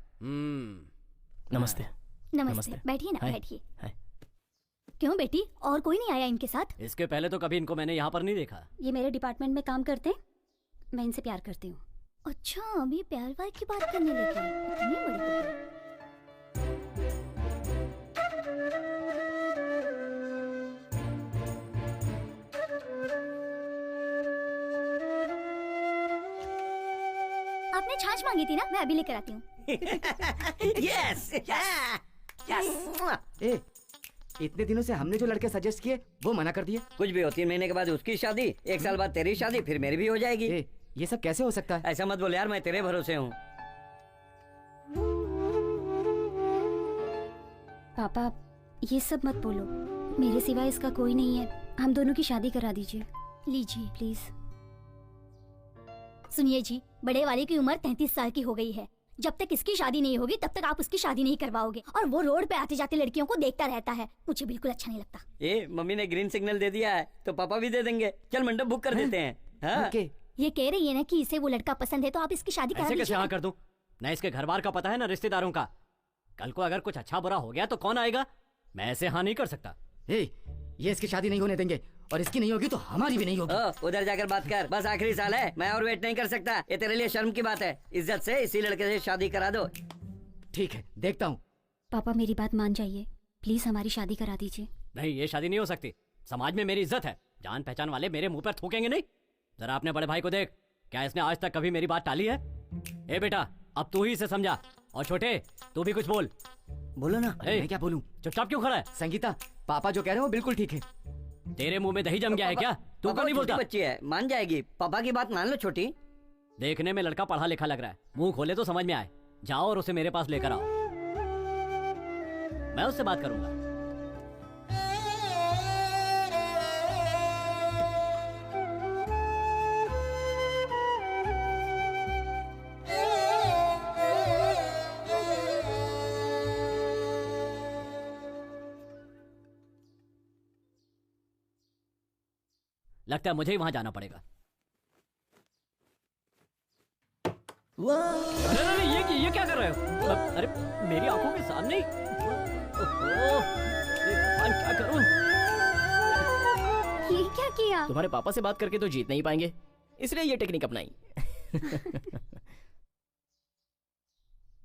नमस्ते। नमस्ते, बैठिए ना, हाय। बैठिए। हाय। क्यों बेटी, और कोई नहीं आया इनके साथ? इसके पहले तो कभी इनको मैंने यहाँ पर नहीं देखा। ये मेरे डिपार्टमेंट में काम करते हैं, मैं इनसे प्यार करती हूँ। अच्छा, अभी प्यार वार की बात करने लगे, इतनी बड़ी हो गई। आपने छाछ मांगी थी ना, मैं अभी लेकर आती हूँ। यस ए, इतने दिनों से हमने जो लड़के सजेस्ट किए वो मना कर दिए। कुछ भी हो, 3 महीने के बाद उसकी शादी, 1 साल बाद तेरी शादी, फिर मेरी भी हो जाएगी। ए, ये सब कैसे हो सकता है? ऐसा मत बोल यार, मैं तेरे भरोसे हूँ। पापा, ये सब मत बोलो, मेरे सिवा इसका कोई नहीं है, हम दोनों की शादी करा दीजिए। लीजिए प्लीज। सुनिए जी, बड़े वाले की उम्र 33 साल की हो गई है। जब तक इसकी शादी नहीं होगी तब तक आप उसकी शादी नहीं करवाओगे, और वो रोड पे आते जाते लड़कियों को देखता रहता है। मुझे बिल्कुल अच्छा नहीं लगता। ए मम्मी ने ग्रीन सिग्नल दे दिया है तो पापा भी दे देंगे। चल मंडप बुक कर देते हैं। हाँ? ओके ये कह रही है ना कि इसे वो लड़का पसंद है, तो आप इसकी शादी करा ऐसे कैसे लीजिए। हाँ कर दूं? ना इसके घर बार का पता है ना रिश्तेदारों का। कल को अगर कुछ अच्छा बुरा हो गया तो कौन आएगा? मैं ऐसे हाँ नहीं कर सकता। ए, ये इसकी शादी नहीं होने देंगे, और इसकी नहीं होगी तो हमारी भी नहीं होगी। उधर जाकर बात कर, बस आखिरी साल है, मैं और वेट नहीं कर सकता। ये तेरे लिए शर्म की बात है। इज्जत से इसी लड़के से शादी करा दो। ठीक है, देखता हूँ। पापा मेरी बात मान जाइए, प्लीज हमारी शादी करा दीजिए। नहीं, ये शादी नहीं हो सकती। समाज में मेरी इज्जत है, जान पहचान वाले मेरे मुंह पर थूकेंगे नहीं। जरा अपने बड़े भाई को देख, क्या इसने आज तक कभी मेरी बात टाली है? ए बेटा, अब तू ही इसे समझा। और छोटे, तू भी कुछ बोल। बोलो ना। ए, मैं क्या बोलूं? चुपचाप क्यों खड़ा है? संगीता, पापा जो कह रहे हो बिल्कुल ठीक है। तेरे मुंह में दही जम गया है क्या? तू क्यों नहीं बोलता? बच्ची है, मान जाएगी। पापा की बात मान लो छोटी। देखने में लड़का पढ़ा लिखा लग रहा है, मुंह खोले तो समझ में आए। जाओ और उसे मेरे पास लेकर आओ, मैं उससे बात करूंगा। लगता है मुझे ही वहां जाना पड़ेगा। अरे अरे, ये क्या कर रहे हो? अरे मेरी आंखों के सामने ही। ओहो, भगवान क्या करूं? ये क्या किया? तुम्हारे पापा से बात करके तो जीत नहीं पाएंगे, इसलिए ये टेक्निक अपनाई।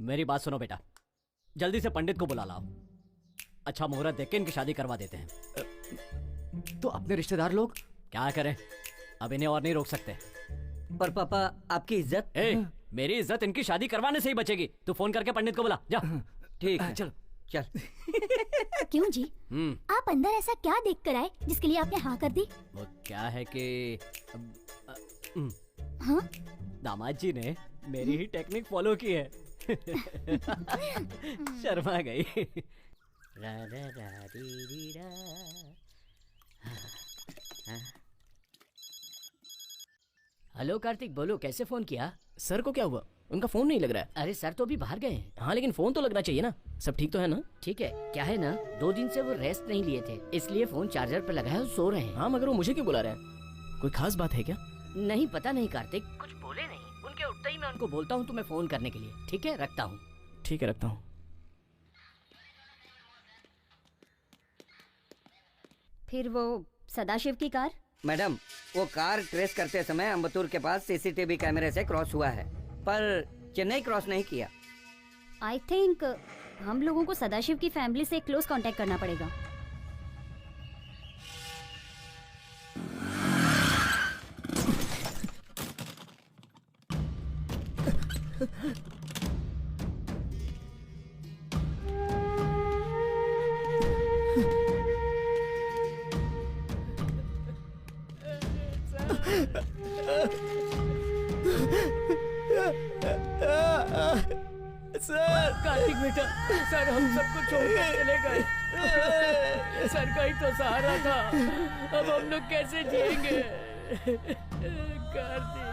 मेरी बात सुनो बेटा, जल्दी से पंडित को बुला लाओ। अच्छा मुहूर्त देख के इनकी शादी करवा देते हैं। तो अपने रिश्तेदार लोग क्या करें, अब इन्हें और नहीं रोक सकते। पर पापा आपकी इज्जत। मेरी इज्जत इनकी शादी करवाने से ही बचेगी। तू फोन करके पंडित को बुला जा। ठीक है, चलो। चल। क्यों जी, आप अंदर ऐसा क्या देख कर आए जिसके लिए आपने हाँ कर दी? वो क्या है कि हाँ? दामाद जी ने मेरी ही टेक्निक फॉलो की है। शर्मा गई। रा रा रा री री रा। हेलो कार्तिक, बोलो कैसे फोन किया? सर को क्या हुआ? उनका फोन नहीं लग रहा है। अरे सर तो अभी बाहर गए हैं। हाँ लेकिन फोन तो लगना चाहिए ना। सब ठीक तो है ना? ठीक है, क्या है ना, 2 दिन से वो रेस्ट नहीं लिए थे, इसलिए फोन चार्जर पर लगाया और सो रहे हैं। हाँ मगर वो मुझे क्यों बुला रहे हैं? कोई खास बात है क्या? नहीं पता नहीं कार्तिक, कुछ बोले नहीं। उनके उठते ही मैं उनको बोलता हूँ तुम्हें फोन करने के लिए। ठीक है, रखता हूँ। ठीक है, रखता हूँ। फिर वो सदाशिव की कार? मैडम, वो कार ट्रेस करते समय अम्बतूर के पास सीसीटीवी कैमरे से क्रॉस हुआ है, पर चेन्नई क्रॉस नहीं किया। आई थिंक हम लोगों को सदाशिव की फैमिली से क्लोज कांटेक्ट करना पड़ेगा। सर, कार्तिक बेटा, सर हम सबको छोड़कर चले गए। सर का ही तो सहारा था, अब हम लोग कैसे जिएंगे? कार्तिक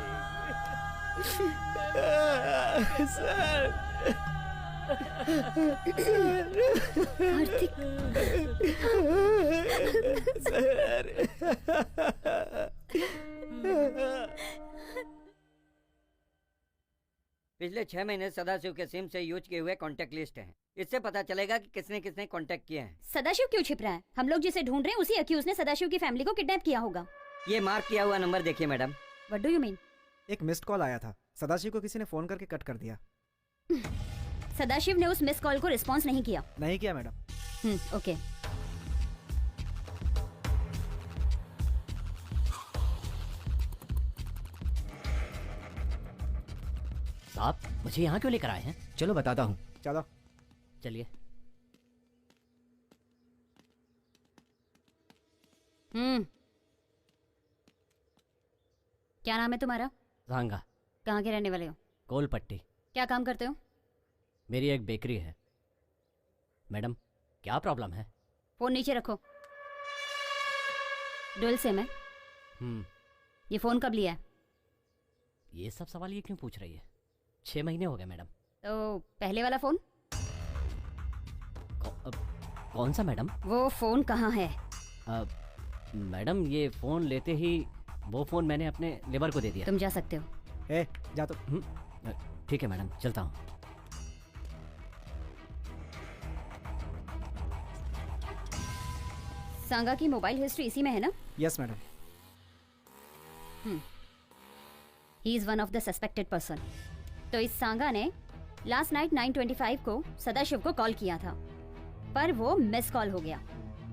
सर। कार्तिक, पिछले 6 महीने सदाशिव के सिम से यूज किए हुए कांटेक्ट लिस्ट है। इससे पता चलेगा कि किसने किसने कांटेक्ट किए हैं। सदाशिव क्यों छिप रहा है? हम लोग जिसे ढूंढ रहे हैं उसी अक्यूज ने सदाशिव की फैमिली को किडनैप किया होगा। ये मार्क किया हुआ नंबर देखिए madam. What do you mean? एक मिस्ड कॉल आया था, सदाशिव को किसी ने फोन करके कट कर दिया। सदाशिव ने उस मिस कॉल को रिस्पॉन्स नहीं किया। नहीं किया मैडम। ओके। साहब, मुझे यहाँ क्यों लेकर आए हैं? चलो बताता हूँ। चलो। चलिए। क्या नाम है तुम्हारा? झांगा। कहाँ के रहने वाले हो? कोलपट्टी। क्या काम करते हो? मेरी एक बेकरी है। मैडम, क्या प्रॉब्लम है? फोन नीचे रखो। डुअल सिम है। ये फोन कब लिया है? ये सब सवाल ये क्यों पूछ रही है? 6 महीने हो गए मैडम। तो पहले वाला फोन? कौन सा मैडम? वो फोन कहाँ है? मैडम ये फोन लेते ही वो फोन मैंने अपने लेबर को दे दिया। तुम जा सकते हो। ए, जा तो। ठीक है मैडम, चलता हूँ। सांगा की मोबाइल हिस्ट्री इसी में है ना? Yes madam. He is one of the suspected person. तो इस सांगा ने लास्ट नाइट 9:25 को सदाशिव को कॉल किया था, पर वो मिस कॉल हो गया।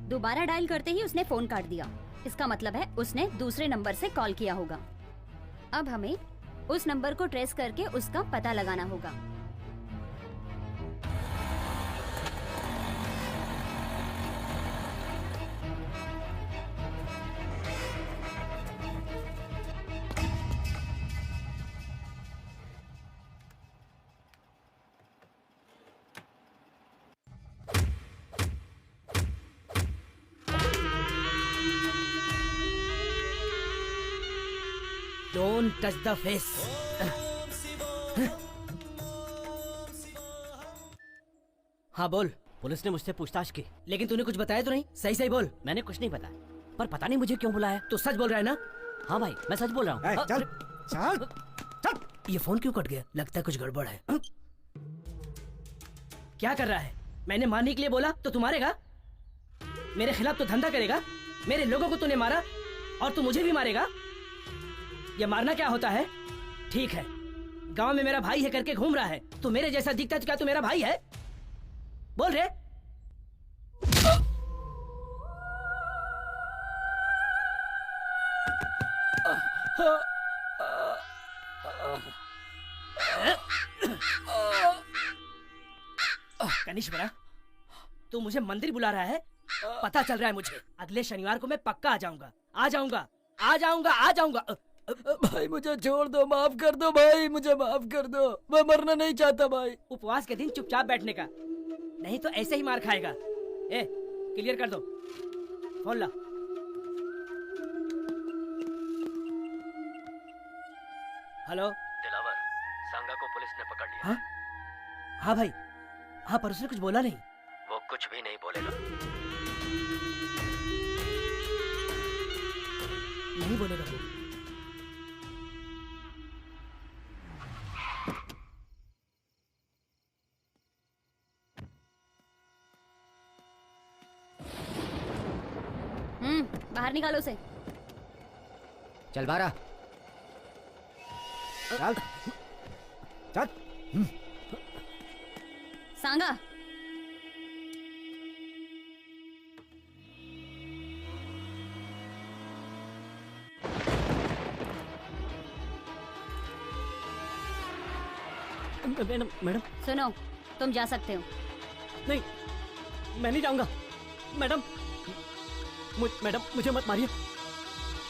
दोबारा डायल करते ही उसने फोन काट दिया। इसका मतलब है उसने दूसरे नंबर से कॉल किया होगा। अब हमें उस नंबर को ट्रेस करके उसका पता लगाना होगा। Don't touch the face. हाँ बोल। पुलिस ने मुझसे पूछताछ की, लेकिन तूने कुछ बताया तो नहीं? सही सही बोल। मैंने कुछ नहीं बताया, पर पता नहीं मुझे क्यों बुलाया। तू सच बोल रहा है ना? हाँ भाई, मैं सच बोल रहा हूँ। ए, चल चल चल। ये फोन क्यों कट गया? लगता है कुछ गड़बड़ है। क्या कर रहा है? मैंने मारने के लिए बोला तो तू मारेगा? मेरे खिलाफ तो धंधा करेगा? मेरे लोगों को तूने मारा और तू मुझे भी मारेगा? ये मारना क्या होता है? ठीक है, गांव में मेरा भाई है करके घूम रहा है। तू मेरे जैसा दिखता है तो क्या तू मेरा भाई है? बोल रे। कनिष्क बड़ा, तू मुझे मंदिर बुला रहा है? पता चल रहा है मुझे। अगले शनिवार को मैं पक्का आ जाऊंगा, आ जाऊंगा, आ जाऊंगा, आ जाऊंगा। भाई मुझे छोड़ दो, माफ कर दो भाई, मुझे माफ कर दो। मैं मरना नहीं चाहता भाई। उपवास के दिन चुपचाप बैठने का, नहीं तो ऐसे ही मार खाएगा। ए, क्लियर कर दो। फोन ला। हेलो दिलावर, सांगा को पुलिस ने पकड़ लिया। हाँ हाँ भाई, हाँ पर उसने कुछ बोला नहीं। वो कुछ भी नहीं बोलेगा। नहीं बोलेगा वो। बाहर निकालो उसे। चल बारा। चल चल। सांगा, मैडम मैडम सुनो, तुम जा सकते हो। नहीं, मैं नहीं जाऊंगा। मैडम मैडम मुझे मत मारिए,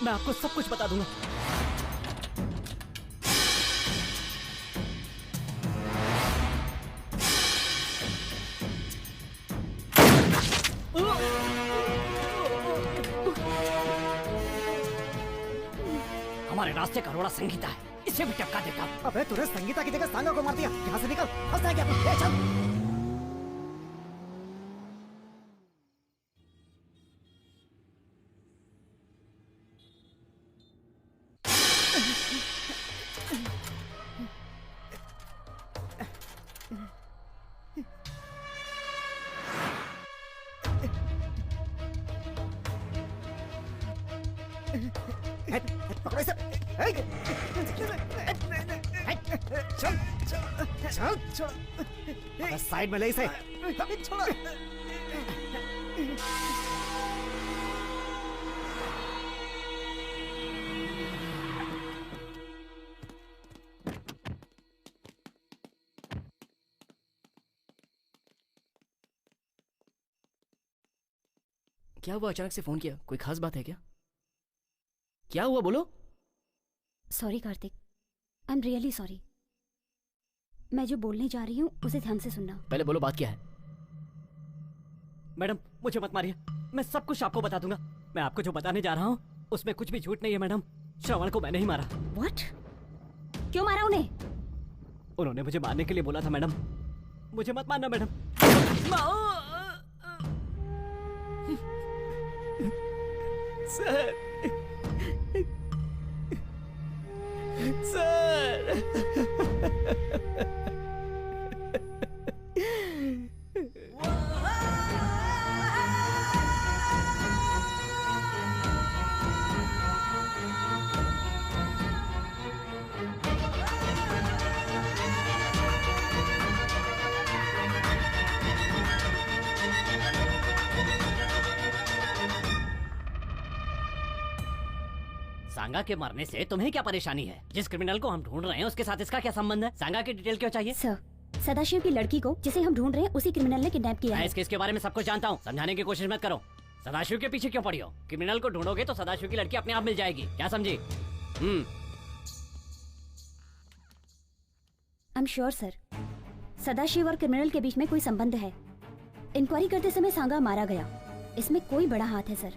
मैं आपको सब कुछ बता दूंगा। हमारे रास्ते का रोड़ा संगीता है, इसे भी टपका देता हूँ। अबे तूने संगीता की जगह सांगा को मार दिया। यहाँ से निकल। फंसता है क्या? ए, चल। पकड़ो इसे। चल चल चल। साइड में ले इसे। छोड़ो। क्या हुआ? अचानक से फोन किया? कोई खास बात है क्या? क्या हुआ बोलो? Sorry Kartik, I am really sorry. मैं जो बोलने जा रही हूँ उसे ध्यान से सुनना। पहले बोलो बात क्या है? मैडम मुझे मत मारिए, मैं सब कुछ आपको बता दूंगा। मैं आपको जो बताने जा रहा हूँ उसमें कुछ भी झूठ नहीं है मैडम। श्रवण को मैंने ही मारा। व्हाट? क्यों मारा उन्हें? उन्होंने मुझे मारने के लिए बोला था मैडम। मुझे मत मारना मैडम। सर, सर, सांगा के मरने से तुम्हें क्या परेशानी है? जिस क्रिमिनल को हम ढूंढ रहे हैं उसके साथ इसका क्या संबंध है? सांगा की डिटेल क्यों चाहिए? सर, सदाशिव की लड़की को जिसे हम ढूंढ रहे हैं उसी क्रिमिनल ने किडनैप किया मैं है। इस केस के बारे में सब कुछ जानता हूँ, समझाने की कोशिश मत करो। सदाशिव के पीछे क्यों पड़ी हो? क्रिमिनल को ढूंढोगे तो सदाशिव की लड़की अपने आप मिल जाएगी, क्या समझी? I am sure sir, Sadashiv और क्रिमिनल के बीच में कोई संबंध है। इंक्वायरी करते समय सांगा मारा गया, इसमें कोई बड़ा हाथ है सर।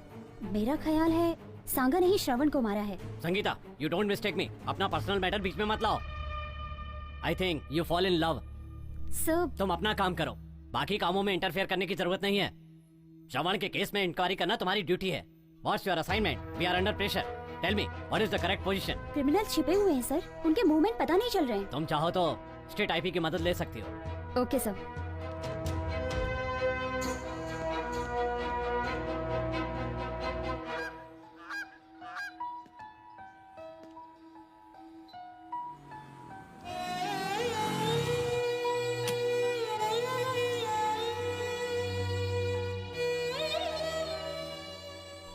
मेरा ख्याल है सांगा ने ही श्रवण को मारा है। संगीता, यू डोंट मिस्टेक मी। अपना पर्सनल मैटर बीच में मत लाओ। I think you fall in love. Sir, तुम अपना काम करो, बाकी कामों में इंटरफेयर करने की जरूरत नहीं है। श्रवण के केस में इंक्वायरी करना तुम्हारी ड्यूटी है। What's your assignment? We are under pressure. Tell me what is the correct position? Criminal छिपे हुए हैं सर, उनके मूवमेंट पता नहीं चल रहे हैं। तुम चाहो तो स्टेट आईपी की मदद ले सकती हो। Okay sir.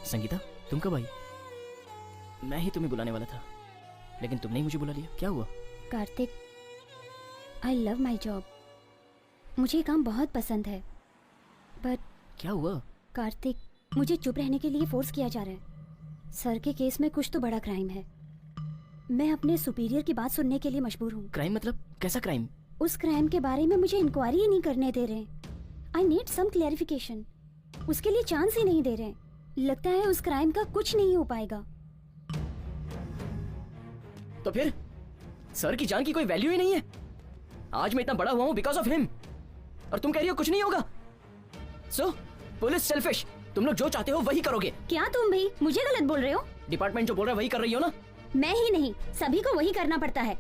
संगीता, तुम कब आई? मैं ही तुम्हें बुलाने वाला था, लेकिन तुमने ही मुझे बुला लिया। क्या हुआ? Kartik, I love my job. मुझे ये काम बहुत पसंद है, बट क्या हुआ? कार्तिक, मुझे चुप रहने के लिए फोर्स किया जा रहा है। सर के केस में कुछ तो बड़ा क्राइम है। मैं अपने सुपीरियर की बात सुनने के लिए मजबूर हूँ। क्राइम मतलब? कैसा क्राइम? उस क्राइम के बारे में मुझे इंक्वायरी ही नहीं करने दे रहे। I need some clarification. उसके लिए चांस ही नहीं दे रहे। लगता है उस क्राइम का कुछ नहीं हो पाएगा। तो फिर सर की जान की कोई वैल्यू ही नहीं है। आज मैं इतना बड़ा हुआ हूँ बिकॉज ऑफ हिम, और तुम कह रही हो कुछ नहीं होगा। सो पुलिस सेल्फिश, तुम लोग जो चाहते हो वही करोगे। क्या तुम भी मुझे गलत बोल रहे हो? डिपार्टमेंट जो बोल रहा है वही कर रही हो ना? मैं ही नहीं, सभी को वही करना पड़ता है।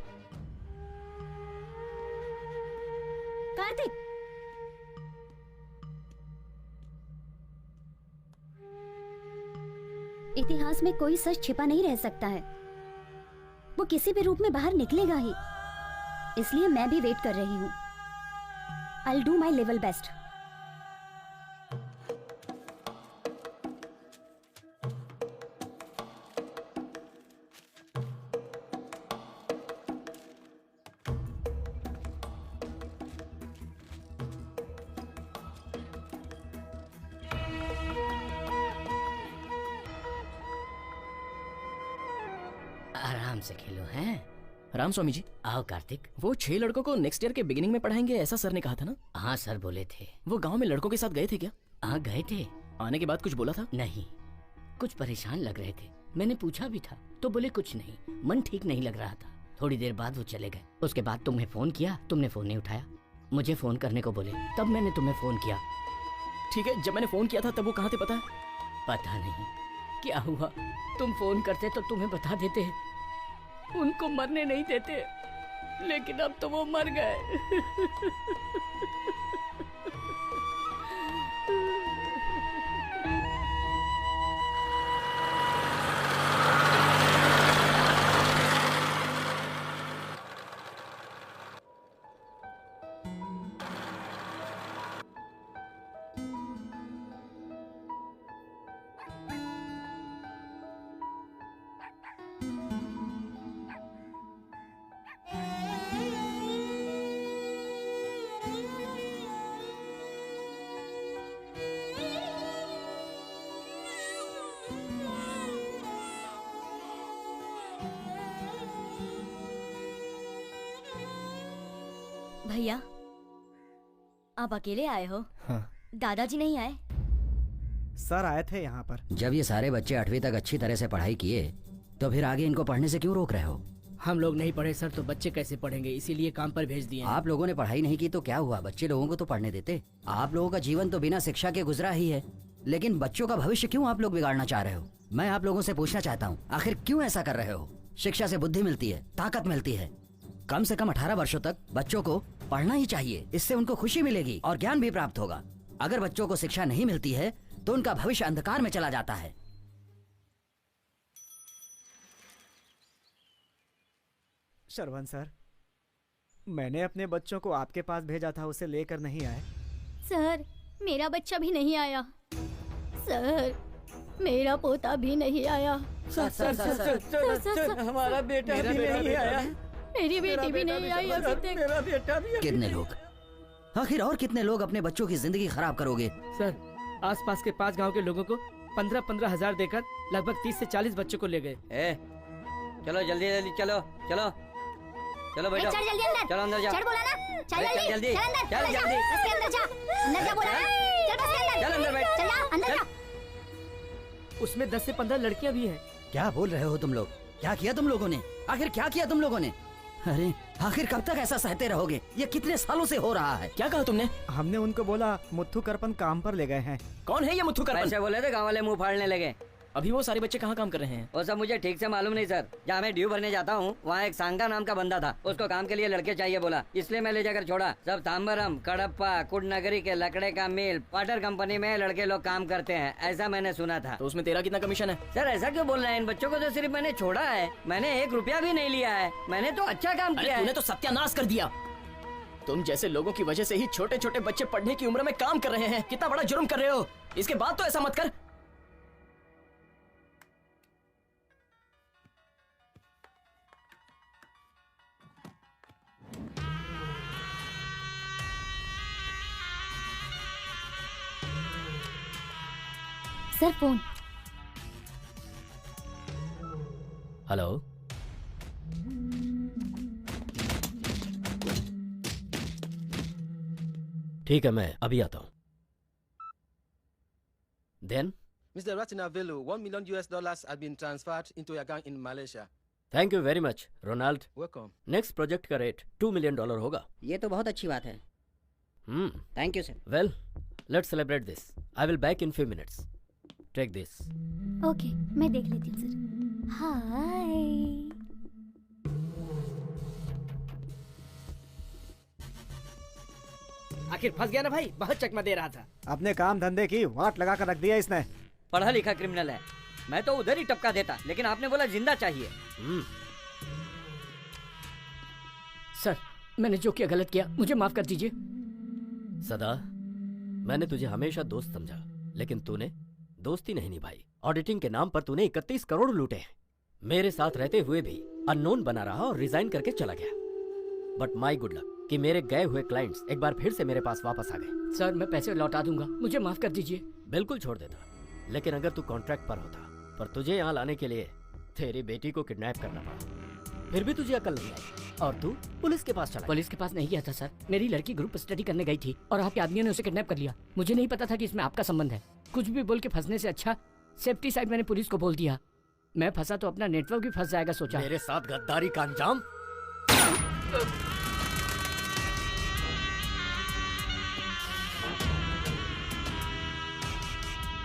कार्तिक, इतिहास में कोई सच छिपा नहीं रह सकता है। वो किसी भी रूप में बाहर निकलेगा ही। इसलिए मैं भी वेट कर रही हूँ। I'll do my level best. आराम से खेलो हैं। राम स्वामी जी, आओ कार्तिक। वो 6 लड़कों को नेक्स्ट ईयर के बिगिनिंग में पढ़ाएंगे, ऐसा सर ने कहा था ना? हाँ सर बोले थे। वो गांव में लड़कों के साथ गए थे क्या? हाँ गए थे। आने के बाद कुछ बोला था? नहीं, कुछ परेशान लग रहे थे। मैंने पूछा भी था तो बोले कुछ नहीं, मन ठीक नहीं लग रहा था। थोड़ी देर बाद वो चले गए। उसके बाद तुम्हें फोन किया, तुमने फोन नहीं उठाया। मुझे फोन करने को बोले, तब मैंने तुम्हें फोन किया। ठीक है, जब मैंने फोन किया था तब वो कहाँ थे पता है? पता नहीं क्या हुआ, तुम फोन करते तो तुम्हें बता देते, उनको मरने नहीं देते, लेकिन अब तो वो मर गए। भैया, आप अकेले आए हो? हाँ। दादाजी नहीं आए? सर आए थे यहाँ पर। जब ये सारे बच्चे 8वीं तक अच्छी तरह से पढ़ाई किए तो फिर आगे इनको पढ़ने से क्यों रोक रहे हो? हम लोग नहीं पढ़े सर तो बच्चे कैसे पढ़ेंगे, इसीलिए काम पर भेज दिए हैं। आप लोगों ने पढ़ाई नहीं की तो क्या हुआ, बच्चे लोगों को तो पढ़ने देते। आप लोगों का जीवन तो बिना शिक्षा के गुजरा ही है, लेकिन बच्चों का भविष्य क्यों आप लोग बिगाड़ना चाह रहे हो? मैं आप लोगों से पूछना चाहता हूँ, आखिर क्यों ऐसा कर रहे हो? शिक्षा से बुद्धि मिलती है, ताकत मिलती है। कम से कम 18 वर्षों तक बच्चों को पढ़ना ही चाहिए, इससे उनको खुशी मिलेगी और ज्ञान भी प्राप्त होगा। अगर बच्चों को शिक्षा नहीं मिलती है तो उनका भविष्य अंधकार में चला जाता है। शरवण सर, मैंने अपने बच्चों को आपके पास भेजा था, उसे लेकर नहीं आए। सर मेरा बच्चा भी नहीं आया। सर मेरा पोता भी नहीं आया। सर हमारा बेटा भी नहीं आया। मेरी बेटी भी नहीं आई अभी तक। मेरा बेटा भी कितने लोग, आखिर और कितने लोग अपने बच्चों की जिंदगी खराब करोगे? सर आसपास के 5 गांव के लोगों को 15-15 हजार देकर लगभग 30 से 40 बच्चों को ले गए। चलो जल्दी जल्दी चलो चलो चलो बैठो। चल जल्दी अंदर। चलो अंदर जाओ। चल बोला ना, चल अरे जल्दी। चल जल्दी। चल अंदर। चल जल्दी। बस के अंदर जा। अंदर जा बोला ना। चल बस के अंदर। चल अंदर बैठ। चल जा अंदर जा। उसमें 10 से 15 लड़कियां भी हैं। क्या बोल रहे हो तुम लोग? क्या किया तुम लोगों ने? आखिर क्या किया तुम लोगों ने? अरे आखिर कब तक ऐसा सहते रहोगे? ये कितने सालों से हो रहा है? क्या कहा तुमने? हमने उनको बोला मुथ्थू करपन काम पर ले गए हैं। कौन है ये मुथ्थू करपन? पैसे बोले थे गाँव वाले मुंह फाड़ने लगे। अभी वो सारे बच्चे कहाँ काम कर रहे हैं? वो सब मुझे ठीक से मालूम नहीं सर। जहाँ मैं ड्यू भरने जाता हूँ वहाँ एक सांगा नाम का बंदा था, उसको काम के लिए लड़के चाहिए बोला, इसलिए मैं ले जाकर छोड़ा। सब तांबरम, कडप्पा, कुडनगरी के लकड़े का मिल, वाटर कंपनी में लड़के लोग काम करते हैं, ऐसा मैंने सुना था। तो उसमें तेरा कितना कमीशन है? सर ऐसा क्यों बोल रहे हैं? इन बच्चों को तो सिर्फ मैंने छोड़ा है, मैंने 1 रुपया भी नहीं लिया है। मैंने तो अच्छा काम अरे किया तूने है। तो सत्यानाश कर दिया। तुम जैसे लोगों की वजह से ही छोटे छोटे बच्चे पढ़ने की उम्र में काम कर रहे हैं। कितना बड़ा जुर्म कर रहे हो। इसके बाद तो ऐसा मत कर। Sir phone. हेलो, ठीक है मैं अभी आता हूँ। Then Mr. Ratinavelu, $1 million has been transferred into your account in Malaysia. Thank you very much Ronald. Welcome. Next project का रेट $2 मिलियन होगा। ये तो बहुत अच्छी बात है। Thank you sir. Well let's celebrate this. I will back in few minutes. Take this. Okay मैं देख लेती हूँ सर। हाय। आखिर फंस गया ना भाई, बहुत चकमा दे रहा था। अपने काम धंधे की वाट लगा कर रख दिया इसने। पढ़ा लिखा क्रिमिनल है, मैं तो उधर ही टपका देता, लेकिन आपने बोला जिंदा चाहिए। सर मैंने जो किया गलत किया, मुझे माफ कर दीजिए। सदा, मैंने तुझे हमेशा दोस्त समझा, लेकिन तूने दोस्ती नहीं निभाई। ऑडिटिंग के नाम पर तूने 31 करोड़ लूटे हैं। मेरे साथ रहते हुए भी अननोन बना रहा और रिजाइन करके चला गया। बट माई गुड लक कि मेरे गए हुए क्लाइंट्स एक बार फिर से मेरे पास वापस आ गए। सर मैं पैसे लौटा दूंगा, मुझे माफ कर दीजिए। बिल्कुल छोड़ देता, लेकिन अगर तू कॉन्ट्रैक्ट पर होता, पर तुझे यहाँ लाने के लिए तेरी बेटी को किडनैप करना पड़ा, फिर भी तुझे अकल नहीं आई और तू पुलिस के पास चला। पुलिस के पास नहीं गया था सर, मेरी लड़की ग्रुप स्टडी करने गई थी और आपके आदमियों ने उसे किडनैप कर लिया। मुझे नहीं पता था कि इसमें आपका संबंध है। कुछ भी बोल के फंसने से अच्छा सेफ्टी साइड मैंने पुलिस को बोल दिया। मैं फंसा तो अपना नेटवर्क भी फंस जाएगा सोचा। मेरे साथ गद्दारी का अंजाम।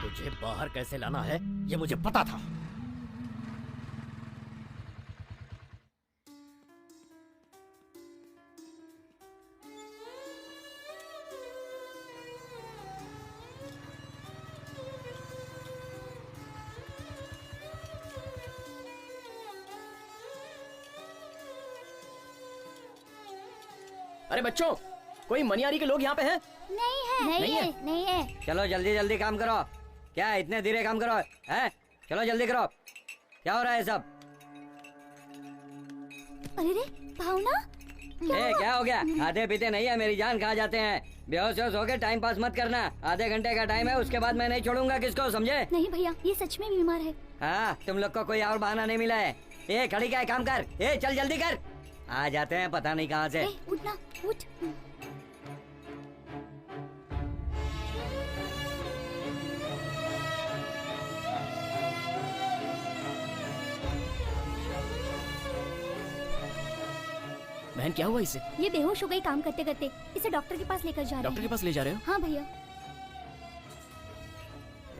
तुझे बाहर कैसे लाना है ये मुझे पता था। अरे बच्चों, कोई मनियारी के लोग यहाँ पे हैं? नहीं है नहीं है नहीं है। चलो जल्दी जल्दी काम करो। क्या इतने धीरे काम करो हैं? चलो जल्दी करो। क्या हो रहा है सब? अरे रे भावना, क्या हो गया? आधे पीते नहीं है मेरी जान, कहाँ जाते हैं? बेहोश हो के टाइम पास मत करना। आधे घंटे का टाइम है, उसके बाद मैं नहीं छोड़ूंगा किसको, समझे? नहीं भैया, ये सच में बीमार है। हाँ, तुम लोग को कोई और बहाना नहीं मिला है। खड़ी क्या है, काम कर। चल जल्दी कर। आ जाते हैं पता नहीं कहाँ से। उठना उठ। बहन क्या हुआ इसे? ये बेहोश हो गई काम करते करते। इसे डॉक्टर के पास लेकर जा रहे डॉक्टर के हैं। पास ले जा रहे हो? हाँ भैया।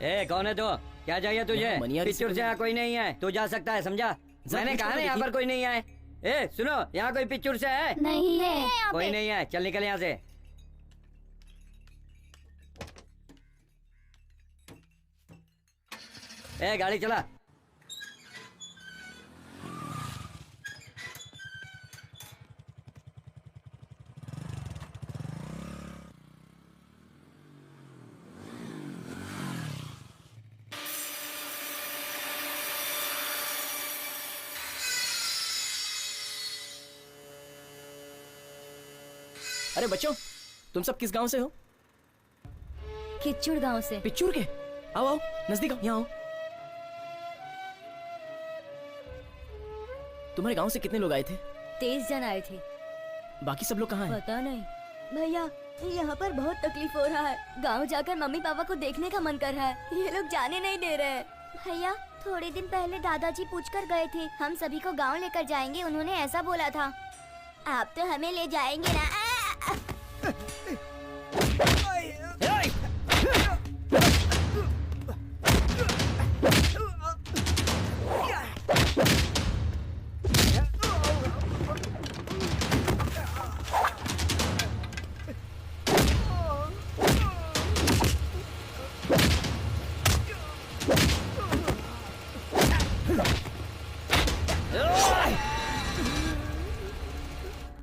ए कौन है तू? क्या चाहिए तुझे? यहाँ मनियारी से पिक्चर से यहाँ कोई नहीं है, तू जा सकता है, समझा? मैंने कहा ना यहाँ पर कोई नहीं है। ए सुनो, यहाँ कोई पिक्चर से है? नहीं है। कोई नहीं है, चल निकल यहाँ से। ए गाड़ी चला। अरे बच्चों, तुम सब किस गांव से हो? किच्चुड़ गांव से। पिच्चूर के? आओ आओ, नजदीक आओ, यहाँ आओ। तुम्हारे गांव से कितने लोग आए थे? 23 जन आए थे। बाकी सब लोग कहाँ हैं? पता नहीं भैया, यहाँ पर बहुत तकलीफ हो रहा है। गांव जाकर मम्मी पापा को देखने का मन कर रहा है, ये लोग जाने नहीं दे रहे हैं। भैया थोड़े दिन पहले दादाजी पूछकर गए थे, हम सभी को गांव लेकर जाएंगे, उन्होंने ऐसा बोला था। आप तो हमें ले जाएंगे ना?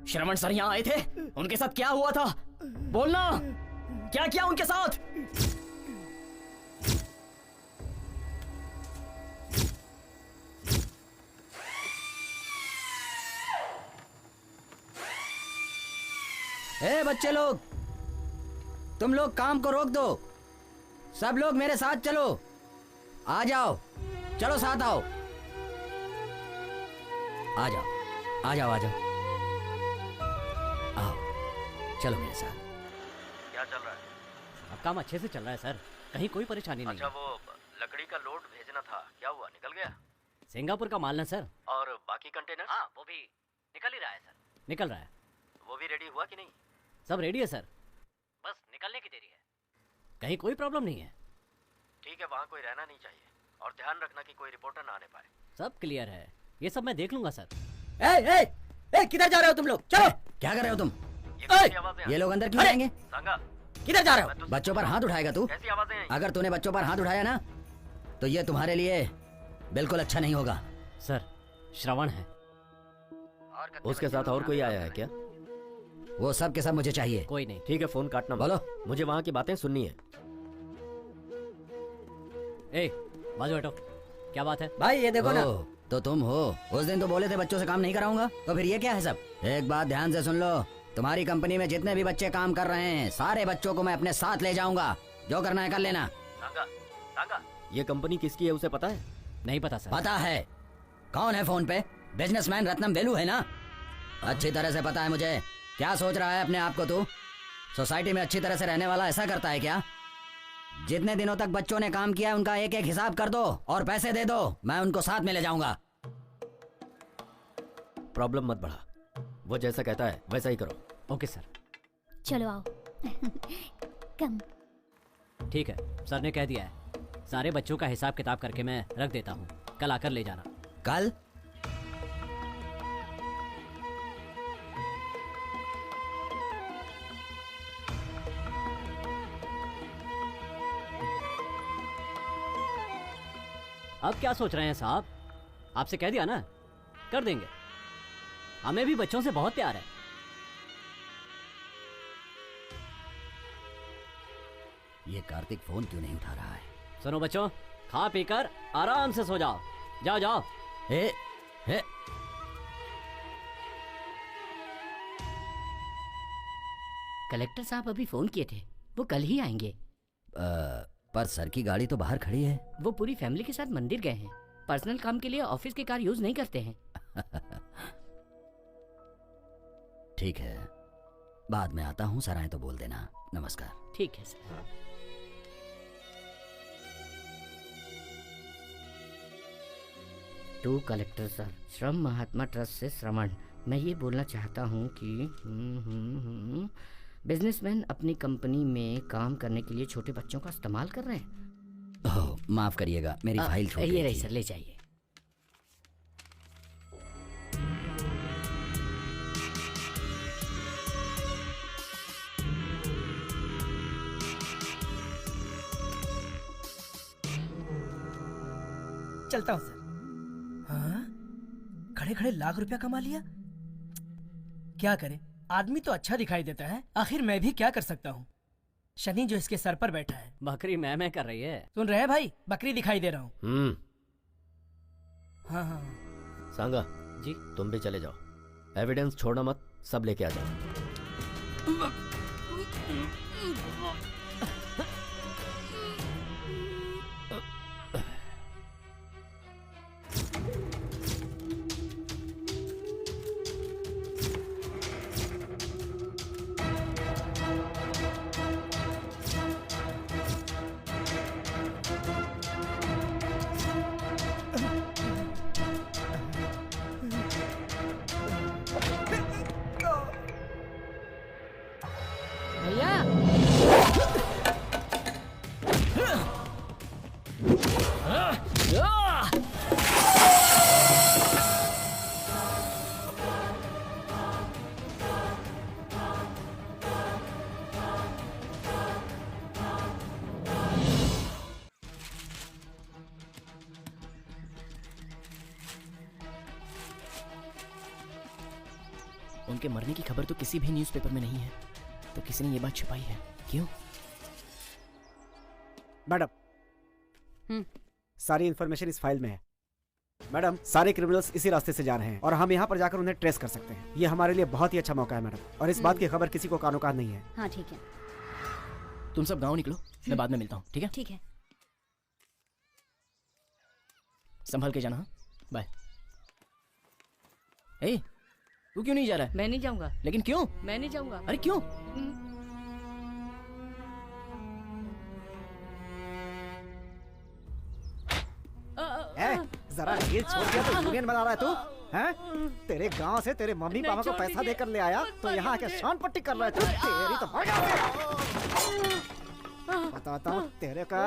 श्रवण सर यहाँ आए थे, उनके साथ क्या हुआ था? बोलना, क्या किया उनके साथ? ए बच्चे लोग, तुम लोग काम को रोक दो, सब लोग मेरे साथ चलो। आ जाओ, चलो साथ आओ। आ जाओ आ जाओ आ जाओ, आओ चलो मेरे साथ। क्या चल रहा है? अब काम अच्छे से चल रहा है सर, कहीं कोई परेशानी नहीं अच्छा, है। वो लकड़ी का लोड भेजना था, क्या हुआ, निकल गया? सिंगापुर का माल ना सर। और बाकी कंटेनर? हाँ वो भी निकल ही रहा है सर। निकल रहा है, वो भी रेडी हुआ कि नहीं? सब रेडी है सर, बस निकलने की देरी है। कहीं कोई प्रॉब्लम नहीं है। ठीक है, वहाँ कोई रहना नहीं चाहिए, और ध्यान रखना कि कोई रिपोर्टर ना आने पाए। सब क्लियर है, ये सब मैं देख लूंगा सर। किधर जा रहे हो तुम लोग? चलो। क्या कर रहे हो तुम? ये लोग अंदर क्यों जाएंगे? संगा, किधर जा रहे हो? बच्चों पर हाथ उठाएगा तू? कैसी आवाजें हैं? अगर तूने बच्चों पर हाथ उठाया ना, तो ये तुम्हारे लिए बिल्कुल अच्छा नहीं होगा। सर श्रवण है। उसके साथ और कोई आया है क्या? वो सब के सब मुझे चाहिए। कोई नहीं। ठीक है, फोन काटना। बोलो। मुझे वहाँ की बातें सुननी है। ए बाजू हटो, क्या बात है? भाई ये देखो ना। तो तुम हो, उस दिन तो बोले थे बच्चों से काम नहीं कराऊंगा, तो फिर ये क्या है सब? एक बात ध्यान से सुन लो, तुम्हारी कंपनी में जितने भी बच्चे काम कर रहे हैं, सारे बच्चों को मैं अपने साथ ले जाऊंगा। जो करना है कर लेना। ये कंपनी किसकी है, उसे पता है? नहीं पता सर। पता है। कौन है फोन पे? बिजनेसमैन रत्नम वेलू है ना? अच्छी तरह से पता है मुझे। क्या सोच रहा है अपने आप को तू? सोसाइटी में अच्छी तरह से रहने वाला ऐसा करता है क्या? जितने दिनों तक बच्चों ने काम किया है उनका एक एक हिसाब कर दो और पैसे दे दो, मैं उनको साथ में ले जाऊंगा। प्रॉब्लम मत बढ़ा, वो जैसा कहता है वैसा ही करो। Okay sir. चलो आओ। कम। ठीक है, सर ने कह दिया है, सारे बच्चों का हिसाब किताब करके मैं रख देता हूँ, कल आकर ले जाना। कल? अब क्या सोच रहे हैं साहब? आपसे कह दिया ना, कर देंगे। हमें भी बच्चों से बहुत प्यार है। ये कार्तिक फोन क्यों नहीं उठा रहा है? सुनो बच्चों, खा पीकर आराम से सो जाओ। जाओ जाओ। ए, ए, कलेक्टर साहब अभी फोन किए थे, वो कल ही आएंगे। पर सर की गाड़ी तो बाहर खड़ी है। वो पूरी फैमिली के साथ मंदिर गए हैं, पर्सनल काम के लिए ऑफिस की कार यूज नहीं करते हैं। ठीक है, बाद में आता हूँ, सर आए तो बोल देना। नमस्कार। ठीक है सर। टू कलेक्टर सर, श्रम महात्मा ट्रस्ट से श्रवण, मैं ये बोलना चाहता हूँ कि बिजनेसमैन अपनी कंपनी में काम करने के लिए छोटे बच्चों का इस्तेमाल कर रहे हैं। ओह, माफ करिएगा, मेरी फाइल छूट ये गई रही थी। सर, ले जाइए। चलता हूँ सर। हाँ, खड़े खड़े लाख रुपया कमा लिया। क्या करे, आदमी तो अच्छा दिखाई देता है, आखिर मैं भी क्या कर सकता हूँ। शनि जो इसके सर पर बैठा है। बकरी मैं कर रही है। सुन रहे हैं भाई, बकरी दिखाई दे रहा हूँ। हाँ हाँ सांगा जी, तुम भी चले जाओ, एविडेंस छोड़ना मत, सब लेके आ जाओ। उनके मरने की खबर तो किसी भी न्यूज़पेपर में नहीं है, तो किसी ने ये बात छुपाई है। क्यों? मैडम, सारी इन्फॉर्मेशन इस फाइल में है। मैडम, सारे क्रिमिनल्स इसी रास्ते से जा रहे हैं और हम यहाँ पर जाकर उन्हें ट्रेस कर सकते हैं। ये हमारे लिए बहुत ही अच्छा मौका है मैडम, और इस बात की खबर किसी को कानो कान नहीं है। हाँ ठीक है। तुम सब गांव निकलो, मैं बाद में मिलता हूँ, ठीक है? ठीक है। संभल के जाना। बाय। ए, तू क्यों नहीं जा रहा है? मैं नहीं जाऊंगा। लेकिन क्यों? मैं नहीं जाऊंगा। अरे क्यों? जरा ढील छोड़ दिया तो यूनियन बना रहा है तू? हैं? तेरे गांव से तेरे मम्मी पापा को पैसा देकर ले आया तो यहाँ आके शान पट्टी कर रहा है तू? तेरी तो बताता हूँ तेरे का।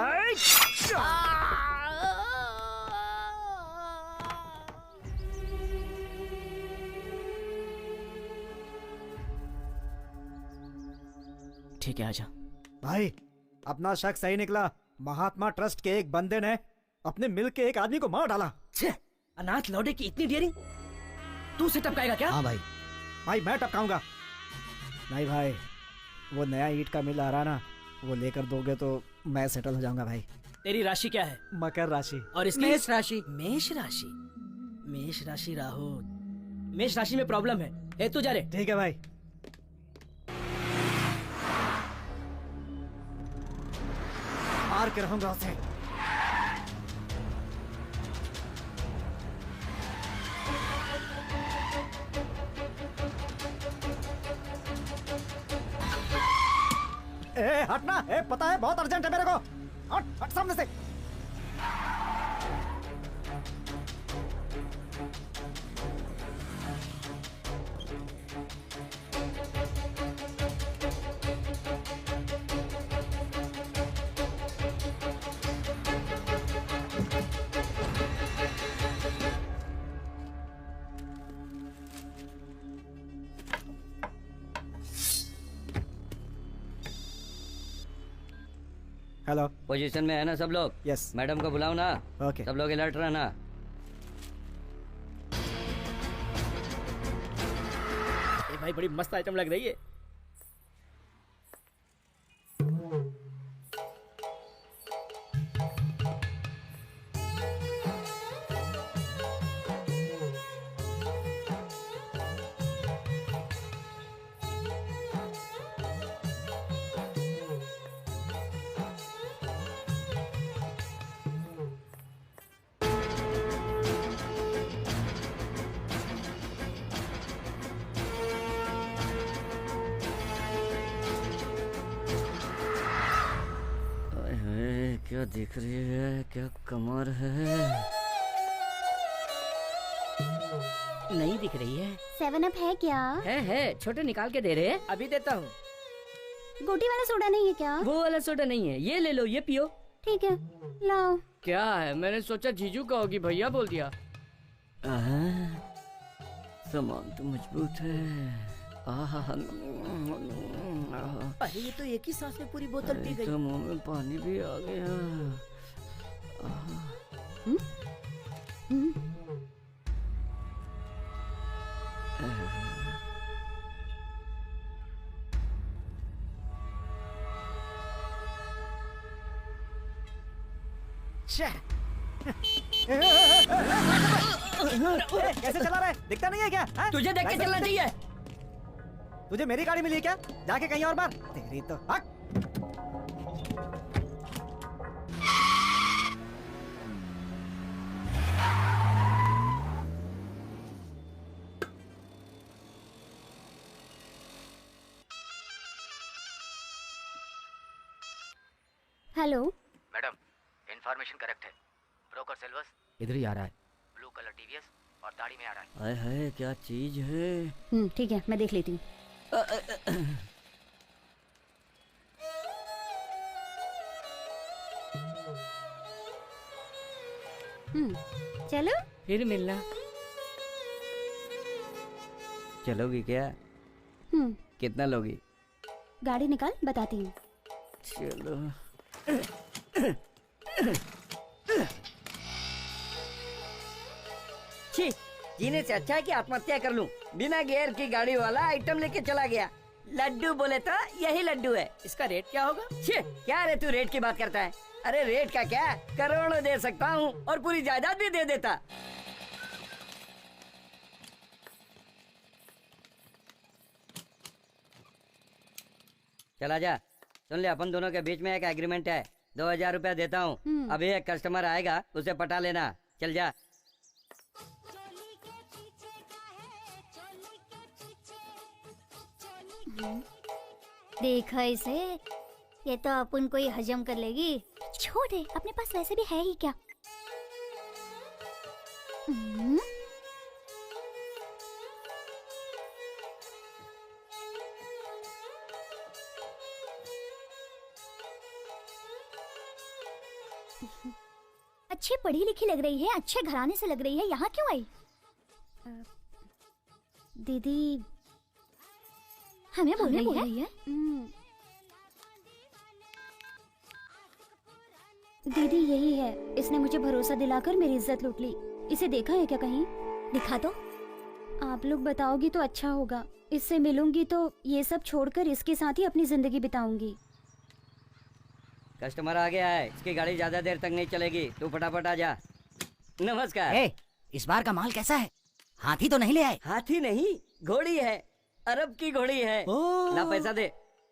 ठीक है, आजा। भाई, अपना शक सही निकला। महात्मा ट्रस्ट के एक बंदे ने अपने मिल के एक आदमी को मार डाला। छे, अनाथ लौटे की इतनी डेयरिंग, तू उसे टपकाएगा क्या? हाँ भाई। भाई मैं टपकाऊंगा नहीं भाई, वो नया ईंट का मिल आ रहा ना, वो लेकर दोगे तो मैं सेटल हो जाऊंगा भाई। तेरी राशि क्या है? मकर राशि। और इसकी? मेष राशि। मेष राशि। मेष राशि राहु, मेष राशि में प्रॉब्लम है। ए तू जा रे। ठीक है भाई। मार के रहूंगा उसे। ए हटना, ए पता है बहुत अर्जेंट है मेरे को। हट हट सामने से। हेलो। पोजीशन में है ना सब लोग? यस। मैडम को बुलाओ ना। ओके। सब लोग अलर्ट रहना। भाई बड़ी मस्त आइटम लग रही है। क्या दिख रही है, क्या कमर है। नहीं दिख रही है। 7 अप है क्या? है छोटे निकाल के दे रहे हैं। अभी देता हूँ। गोटी वाला सोडा नहीं है क्या? वो वाला सोडा नहीं है, ये ले लो, ये पियो। ठीक है, लाओ। क्या है? मैंने सोचा जीजू का होगी, भैया बोल दिया। सामान तो मजबूत है। अरे ये तो एक ही सांस में पूरी बोतल पी गई। तो मुंह में पानी भी आ गया। कैसे चला रहा है? दिखता नहीं है क्या? हाँ? तुझे देख के चलना चाहिए। तुझे मेरी गाड़ी मिली क्या? जाके कहीं और मार। तेरी तो हक। हेलो। मैडम, इन्फॉर्मेशन करेक्ट है। ब्रोकर सेल्वस इधर ही आ रहा है। ब्लू कलर टीवीएस और दाढ़ी में आ रहा है। हाय हाय, क्या चीज है? ठीक है, मैं देख लेती हूँ। चलो। फिर मिलना। चलोगी क्या? कितना लोगी? गाड़ी निकाल, बताती हूँ। चलो। छी, जीने से अच्छा है कि आत्महत्या कर लूं। बिना गियर की गाड़ी वाला आइटम लेके चला गया। लड्डू बोले तो यही लड्डू है। इसका रेट क्या होगा? छी, क्या रे तू रेट की बात करता है? अरे रेट का क्या, करोड़ों दे सकता हूँ और पूरी जायदाद भी दे देता। चला जा। सुन ले, अपन दोनों के बीच में एक एग्रीमेंट है। 2000 रुपया देता हूँ। अभी एक कस्टमर आएगा, उसे पटा लेना। चल जा। देखा इसे, ये तो अपन को ही हजम कर लेगी। छोड़ दे, अपने पास वैसे भी है ही क्या। अच्छी पढ़ी लिखी लग रही है, अच्छे घराने से लग रही है, यहाँ क्यों आई? दीदी हमें बोल रही है? दीदी यही है, इसने मुझे भरोसा दिलाकर मेरी इज्जत लूट ली। इसे देखा है क्या कहीं? दिखा तो। आप लोग बताओगी तो अच्छा होगा। इससे मिलूंगी तो ये सब छोड़कर इसके साथ ही अपनी जिंदगी बिताऊंगी। कस्टमर आ गया है, इसकी गाड़ी ज्यादा देर तक नहीं चलेगी, तू फटाफट आ जा। नमस्कार। इस बार का माल कैसा है? हाथी तो नहीं ले आए? हाथी नहीं, घोड़ी है। अरब की घोड़ी है। ला पैसा दे।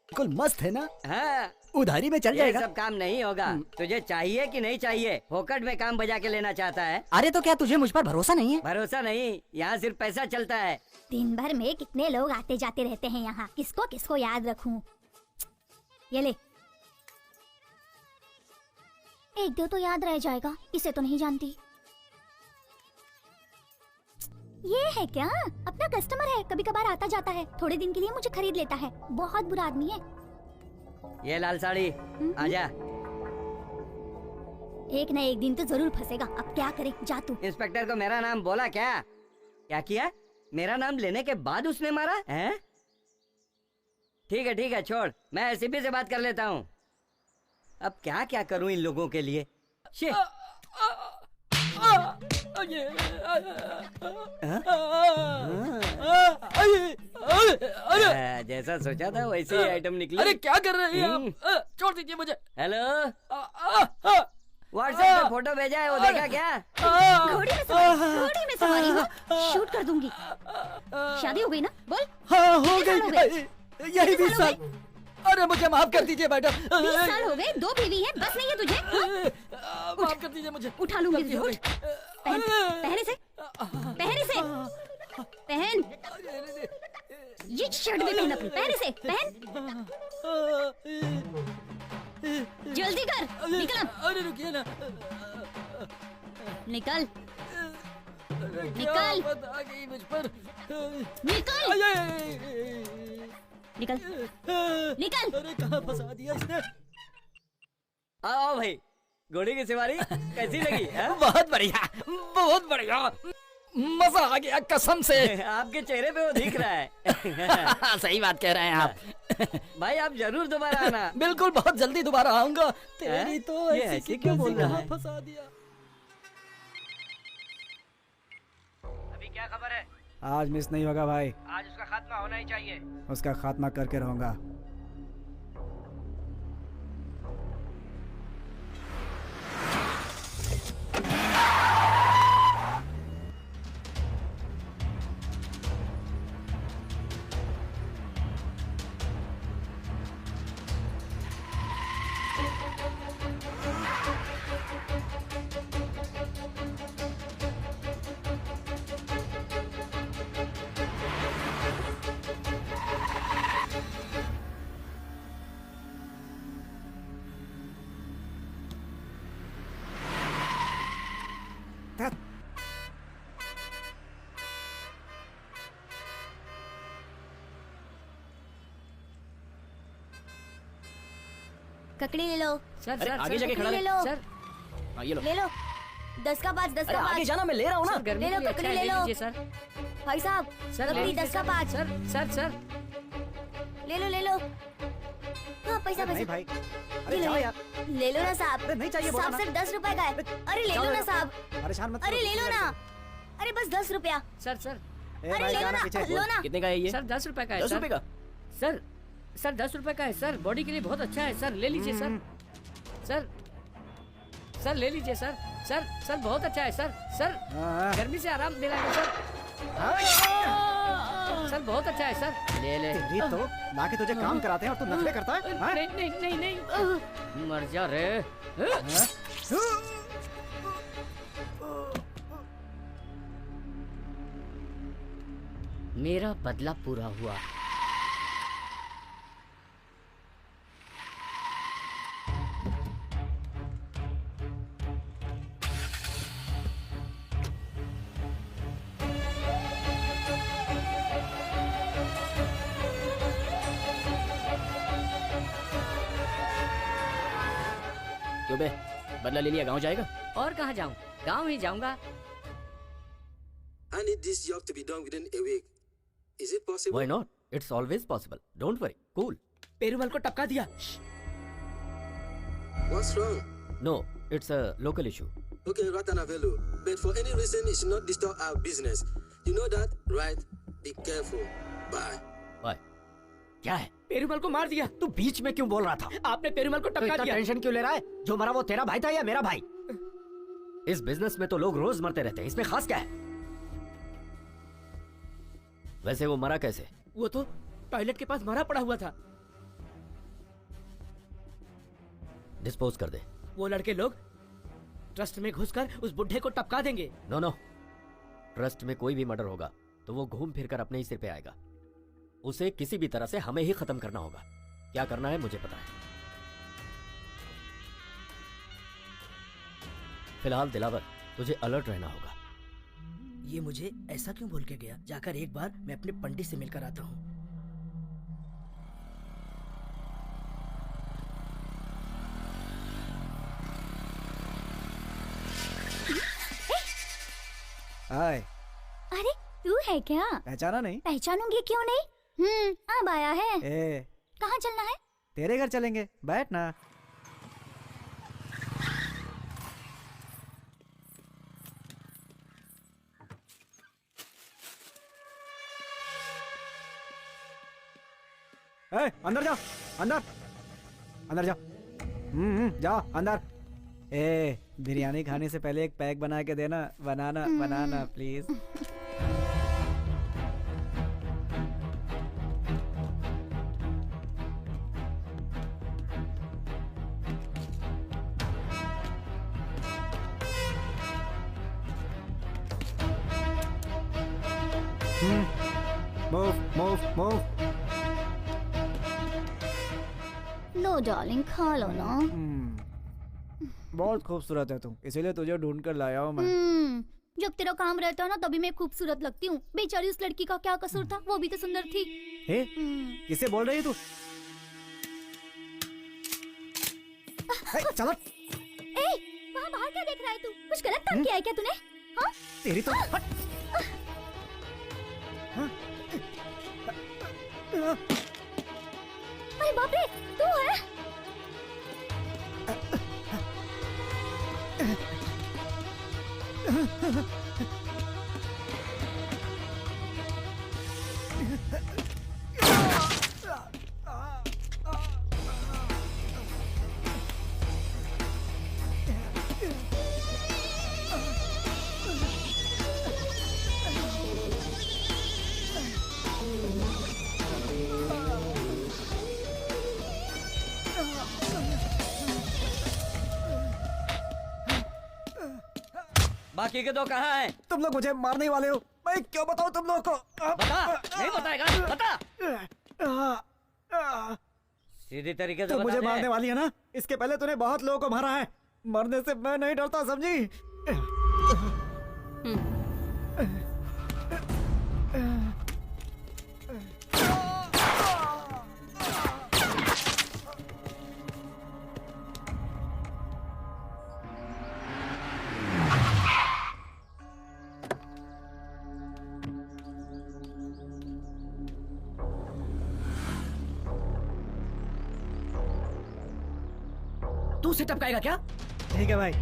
बिल्कुल मस्त है ना? हाँ, उधारी में चल ये जाएगा। सब काम नहीं होगा। तुझे चाहिए कि नहीं चाहिए? फोकट में काम बजा के लेना चाहता है? अरे तो क्या तुझे मुझ पर भरोसा नहीं है? भरोसा नहीं, यहाँ सिर्फ पैसा चलता है। दिन भर में कितने लोग आते जाते रहते हैं यहाँ, किसको किसको याद रखूं? ये ले, एक दो तो याद रह जाएगा। इसे तो नहीं जानती। ये है क्या? अपना कस्टमर है, कभी कभार आता जाता है, थोड़े दिन के लिए मुझे खरीद लेता है। बहुत बुरा आदमी है। ये लाल साड़ी, आजा। एक न एक दिन तो जरूर फंसेगा। अब क्या करे, जा तू। इंस्पेक्टर को मेरा नाम बोला क्या? क्या किया? मेरा नाम लेने के बाद उसने मारा है? ठीक है छोड़, मैं एसीपी से बात कर लेता हूँ। अब क्या क्या करूँ इन लोगों के लिए। जैसा सोचा था वैसे ही आइटम निकली। अरे क्या कर रहे हैं आप? छोड़ दीजिए मुझे। हेलो, व्हाट्सएप पे फोटो भेजा है, वो देखा क्या? घोड़ी में सवारी हो, शूट कर दूंगी। शादी हो गई ना? बोल। हाँ हो गई। यही 20 साल। अरे मुझे माफ कर दीजिए मैडम। 20 साल हो गए, 2 बीवी है, बस नहीं है तुझे? माफ कर दीजिए मुझे। उठा लूंगी तुझे। उठ, पहन से, पहन। ये शर्ट भी पहन अपनी, पहन से, पहन। जल्दी कर, निकल। अरे रुकिए ना। निकल। निकल। आ गई मुझ पर। निकल निकल निकल। अरे कहाँ फंसा दिया इसने। आओ भाई, घोड़े की सवारी कैसी लगी? बहुत बढ़िया, बहुत बढ़िया, मजा आ गया कसम से। आपके चेहरे पे वो दिख रहा है। सही बात कह रहे हैं आप। भाई आप जरूर दोबारा आना। बिल्कुल, बहुत जल्दी दोबारा आऊंगा। तेरी तो ये ऐसे क्यों बोल रहा है? फंसा दिया। अभी क्या खबर है? आज मिस नहीं होगा भाई, आज उसका खात्मा होना ही चाहिए। उसका खात्मा करके रहूंगा। ककड़ी ले लो। सर अरे आगे जाके खड़ा ले रहे। लो। सर हाँ, ये लो। ले लो 10 का 5, 10 अरे का आगे 5। जाना, मैं ले रहा हूँ ना। गर्मी ले लो, के लिए ककड़ी अच्छा है, ले लो। लीजिए सर। भाई साहब सर ककड़ी 10 का 5। सर सर सर ले लो ले लो। हाँ पैसा नहीं पैसा भाई, ले अरे लो। जाओ यार। ले लो ना साहब। अरे नहीं चाहिए, बोला साहब ना। सिर्फ 10 रुपए का है। अरे ले लो ना साहब। परेशान मत अरे करो। ले लो ना। अरे बस 10 रुपया। सर सर ए अरे भाई, ले लो जाना ना, पीछे। लो ना। कितने का है ये? सर 10 रुपए का है। 10 सर। रुपए का? सर सर 10 रुपए का है सर, बॉडी के लिए बहुत अच्छा है सर, ले लीजिए सर। सर सर ले लीजिए सर। सर सर बहुत अच्छा है सर। सर हाँ। गर्मी से आराम दिलाएगा सर। सर बहुत अच्छा है सर, ले ले। तेरी तो लाके तुझे काम कराते हैं और तू नखरे करता है। हाँ? नहीं नहीं नहीं नहीं, मर जा रे। मेरा बदला पूरा हुआ। क्यों बे, बदला ले लिया, गाँव जाएगा? और कहाँ जाऊँ, गाँव ही जाऊंगा। I need this job to be done within a week. Is it possible? Why not? It's always possible. Don't worry. Cool. Perumal को टपका दिया। What's wrong? No, it's a local issue. Okay, Ratanavelu, but for any reason it should not disturb our business. You know that, right? Be careful. Bye. Bye. क्या है? पेरूमल को मार दिया। तू बीच में क्यों बोल रहा था? आपने पेरूमल को तो टपका इतना दिया। टेंशन क्यों ले रहा है? जो मरा वो तेरा भाई था या मेरा भाई? इस बिजनेस में तो लोग रोज मरते रहते हैं, इसमें खास क्या है? वैसे वो मरा कैसे? वो तो टॉयलेट के पास मरा पड़ा हुआ था। डिस्पोज कर दे। वो लड़के लोग ट्रस्ट में घुसकर उस बुढ़े को टपका देंगे। नो नो, ट्रस्ट में कोई भी मर्डर होगा तो वो घूम फिर कर अपने ही सिर पे आएगा। उसे किसी भी तरह से हमें ही खत्म करना होगा। क्या करना है मुझे पता है। फिलहाल दिलावर, तुझे अलर्ट रहना होगा। ये मुझे ऐसा क्यों बोल के गया? जाकर एक बार मैं अपने पंडित से मिलकर आता हूँ। हाय, अरे तू है क्या? पहचाना नहीं? पहचानूंगी क्यों नहीं? अब आया है। ए, कहाँ चलना है? तेरे घर चलेंगे, बैठ ना। ए, अंदर जाओ, अंदर, अंदर जाओ। जाओ अंदर। ए, बिरयानी खाने से पहले एक पैक बना के देना, बनाना बनाना प्लीज। Move move move. लो डार्लिंग, खा लो ना। बहुत खूबसूरत है तू, इसीलिए तुझे ढूंढ कर लाया हूँ मैं। जब तेरा काम रहता है ना तभी मैं खूबसूरत लगती हूँ। बेचारी उस लड़की का क्या कसूर था, वो भी तो सुंदर थी। हे, किसे बोल रही है तू? चलो। वहाँ बाहर क्या देख रहा है तू? कुछ गलत काम किया है क्या तूने? हाँ? तेरी तो हट। अरे बाप रे, तू है? बाकी के दो कहाँ हैं? तुम लोग मुझे मारने वाले हो, मैं क्यों बताऊं तुम लोगों को? बता, नहीं बताएगा, बता। सीधी तरीके से तुम बता मुझे दे। मारने वाली है ना? इसके पहले तूने बहुत लोगों को मारा है, मरने से मैं नहीं डरता, समझी? तू उसे टपकाएगा क्या? ठीक है भाई।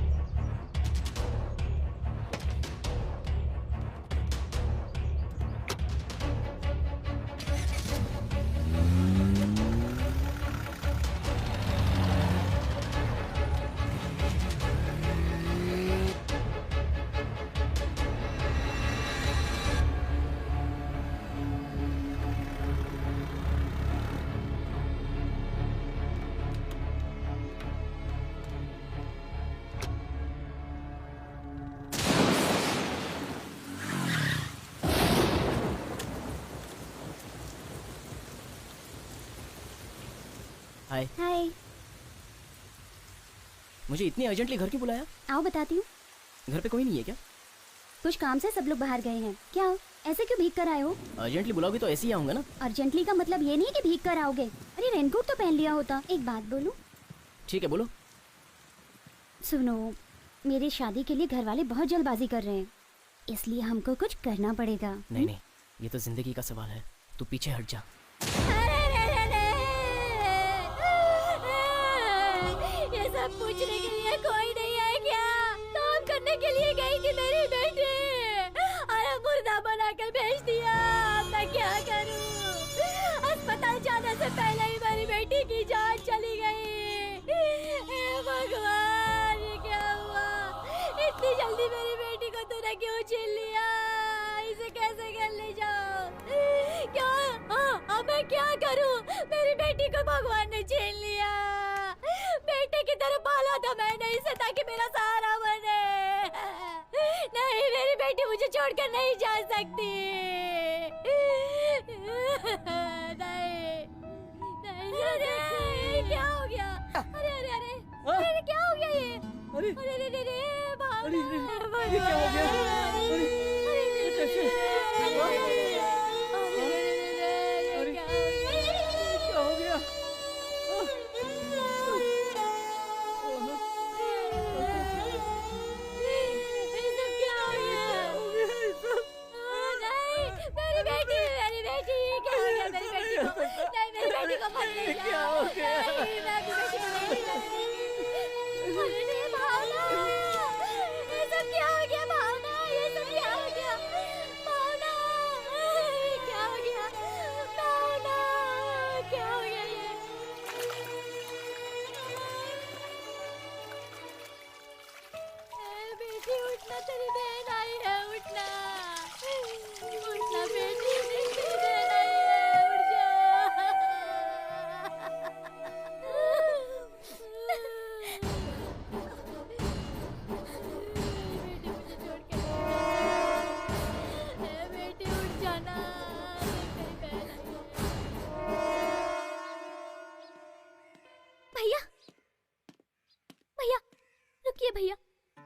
हाय। हाय। मुझे इतनी अर्जेंटली घर क्यों बुलाया? आओ बताती हूँ। घर पे कोई नहीं है क्या? कुछ काम से सब लोग बाहर गए हैं। क्या ऐसे क्यों भीग कर आए हो? अर्जेंटली बुलाओगे तो ऐसे ही आऊंगा ना। अर्जेंटली का मतलब ये नहीं कि भीग कर आओगे। अरे रेनकोट तो पहन लिया होता। एक बात बोलूं? ठीक है बोलो। सुनो, मेरी शादी के लिए घर वाले बहुत जल्दबाजी कर रहे हैं, इसलिए हमको कुछ करना पड़ेगा। नहीं नहीं, ये तो जिंदगी का सवाल है, तू पीछे हट जा। ये सब पूछने के लिए कोई नहीं है क्या? काम करने के लिए गई थी मेरी बेटी, अरे मुर्दा बनाकर भेज दिया। मैं क्या करूं? अस्पताल जाने से पहले ही मेरी बेटी की जान चली गई। हे भगवान, ये क्या हुआ? इतनी जल्दी मेरी बेटी को तूने क्यों छीन लिया? इसे कैसे घर ले जाऊं? क्या? हाँ, अब मैं क्या करूं? मेरी बेटी को भगवान ने छीन लिया। बेटे की तरह पाला था मैंने इसे ताकि मेरा सहारा बने। नहीं, मेरी बेटी मुझे छोड़कर नहीं जा सकती। नहीं, नहीं जा सकती। क्या हो गया? अरे अरे अरे अरे क्या हो गया ये? अरे अरे अरे अरे भावना, ये क्या हो गया? तेरी बहन आई है, उठना उठना बेटी, तेरी बहन आई है, उठ बेटी मुझे छोड़ के बेटी उठ जाना, तेरी बहन आई है। भैया, भैया रुकिए भैया,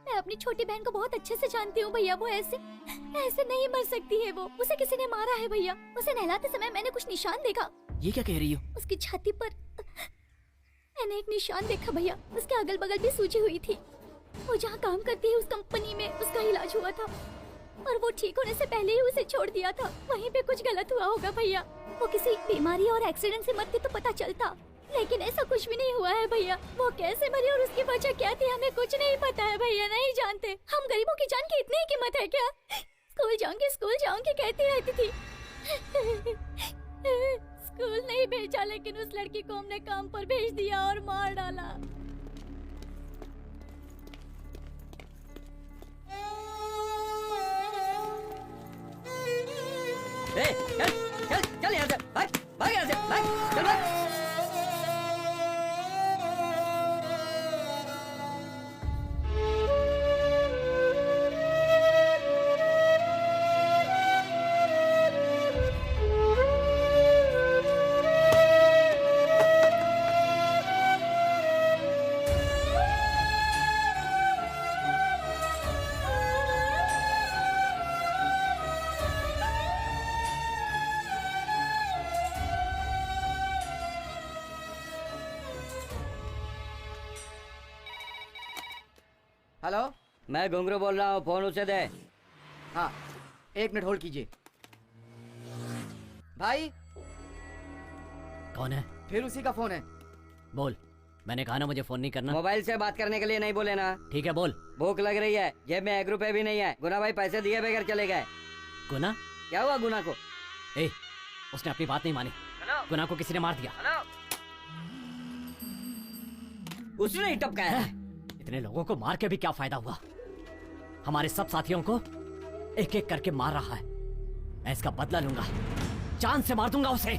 मैं अपनी छोटी बहन को बहुत अच्छे से जानती हूँ भैया। वो ऐसे ऐसे नहीं मर सकती है। वो उसे किसी ने मारा है भैया। उसे नहलाते समय मैंने कुछ निशान देखा। ये क्या कह रही हो? उसकी छाती पर मैंने एक निशान देखा भैया। उसके अगल बगल भी सूजी हुई थी। वो जहाँ काम करती है उस कंपनी में उसका इलाज हुआ था और वो ठीक होने से पहले ही उसे छोड़ दिया था। वहीं पे कुछ गलत हुआ होगा भैया। वो किसी बीमारी और एक्सीडेंट से मरती तो पता चलता, लेकिन ऐसा कुछ भी नहीं हुआ है भैया। वो कैसे मरी और उसकी वजह क्या थी हमें कुछ नहीं पता है भैया, नहीं जानते। हम गरीबों की जान की इतनी ही कीमत है क्या? स्कूल जाऊंगी कहती रहती थी। स्कूल नहीं भेजा, लेकिन उस लड़की को हमने काम पर भेज दिया और मार डाला। चल यहाँ से, भाग यहाँ से, चल भाग। हेलो, मैं घुंघरू बोल रहा हूँ, फोन उसे दे। हाँ 1 मिनट होल्ड कीजिए। भाई कौन है? फिर उसी का फोन है। बोल। मैंने कहा ना मुझे फोन नहीं करना। मोबाइल से बात करने के लिए नहीं बोले ना। ठीक है बोल। भूख लग रही है, जेब में 1 रुपए भी नहीं है। गुना भाई पैसे दिए बगैर चले गए। गुना? क्या हुआ गुना को? ए, उसने अपनी बात नहीं मानी। गुना को किसी ने मार दिया। उसने ही टपकाया है। इतने लोगों को मार के भी क्या फायदा हुआ? हमारे सब साथियों को एक एक करके मार रहा है। मैं इसका बदला लूंगा, जान से मार दूंगा उसे।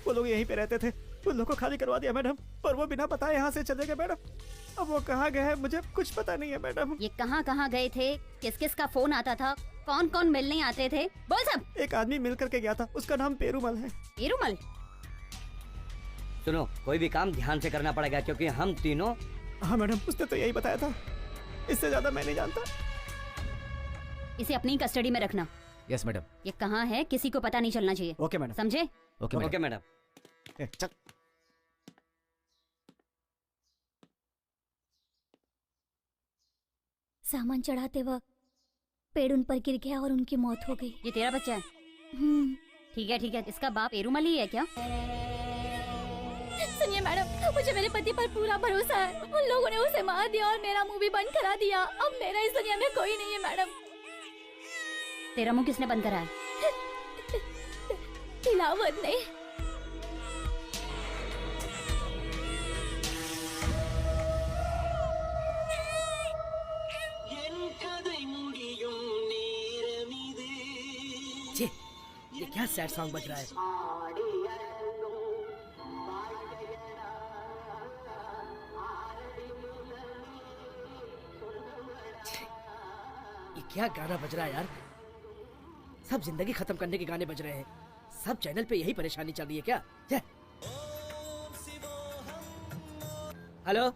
वो लोग यहीं पे रहते थे, उन लोगों को खाली करवा दिया मैडम, पर वो बिना बताए यहाँ से चले गए मैडम। अब वो कहाँ गए हैं मुझे कुछ पता नहीं है मैडम। ये कहाँ गए थे? किस किस का फोन आता था? कौन कौन मिलने आते थे? बोल सब। एक आदमी मिल करके गया था, उसका नाम पेरूमल है। पेरूमल? सुनो, कोई भी काम ध्यान से करना पड़ेगा क्योंकि हम तीनों। हाँ मैडम, उसने तो यही बताया था, इससे ज्यादा मैं नहीं जानता। इसे अपनी कस्टडी में रखना। Yes madam. ये कहाँ है किसी को पता नहीं चलना चाहिए। Okay madam. समझे? Okay madam. चल। सामान चढ़ाते वक्त पेड़ उन पर गिर गया और उनकी मौत हो गई। ये तेरा बच्चा है? ठीक है, इसका बाप पेरूमल ही है क्या? सुनिए मैडम, मुझे मेरे पति पर पूरा भरोसा है। उन लोगों ने उसे मार दिया और मेरा मुंह भी बंद करा दिया। अब मेरा इस दुनिया में कोई नहीं है मैडम। तेरा मुंह किसने बंद कराया? तिलावत ने। ये क्या सैड सॉन्ग बज रहा है? ये क्या गाना बज रहा है यार? सब जिंदगी खत्म करने के गाने बज रहे हैं। सब चैनल पे यही परेशानी चल रही है क्या? हेलो,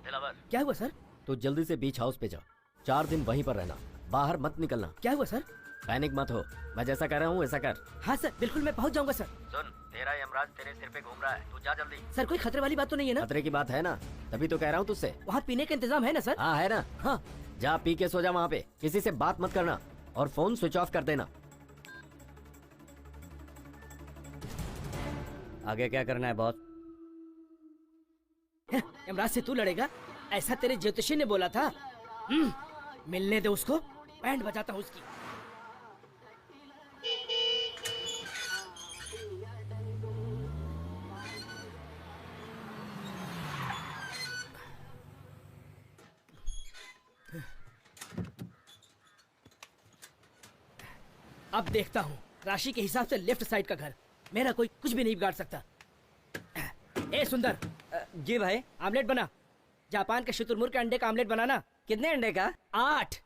क्या हुआ सर? तू जल्दी से बीच हाउस पे जा। 4 दिन वहीं पर रहना, बाहर मत निकलना। क्या हुआ सर? पैनिक मत हो, मैं जैसा कह रहा हूँ वैसा कर। हाँ सर, बिल्कुल मैं पहुँच जाऊंगा सर। सुन, तेरा यमराज तेरे सिर पे घूम रहा है, तू जा जल्दी। सर कोई खतरे वाली बात तो नहीं है ना? खतरे की बात है ना, तभी तो कह रहा हूँ तुझसे। वहाँ पीने का इंतजाम है ना सर? हाँ है ना। हाँ जा पी के सो जा वहाँ पे, किसी से बात मत करना और फोन स्विच ऑफ कर देना। आगे क्या करना है बॉस? यमराज से तू लड़ेगा? ऐसा तेरे ज्योतिषी ने बोला था। मिलने दे उसको, बैंड बजाता हूँ उसकी। अब देखता हूँ राशि के हिसाब से लेफ्ट साइड का घर। मेरा कोई कुछ भी नहीं बिगाड़ सकता। ए सुंदर। जी भाई। आमलेट बना। जापान के शुतुरमुर्ग के अंडे का आमलेट बनाना। कितने अंडे का? 8।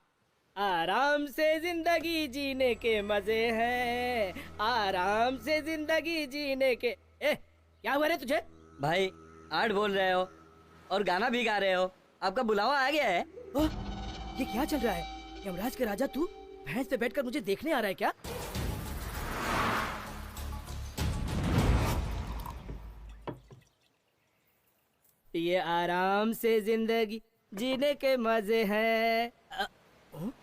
आराम से जिंदगी जीने के मजे हैं, आराम से जिंदगी जीने के। क्या हुआ रे तुझे? भाई आर्ट बोल रहे हो और गाना भी गा रहे हो, आपका बुलावा आ गया है। ये क्या चल रहा है? यमराज के राजा तू भैंस पे बैठकर मुझे देखने आ रहा है क्या? ये आराम से जिंदगी जीने के मजे हैं।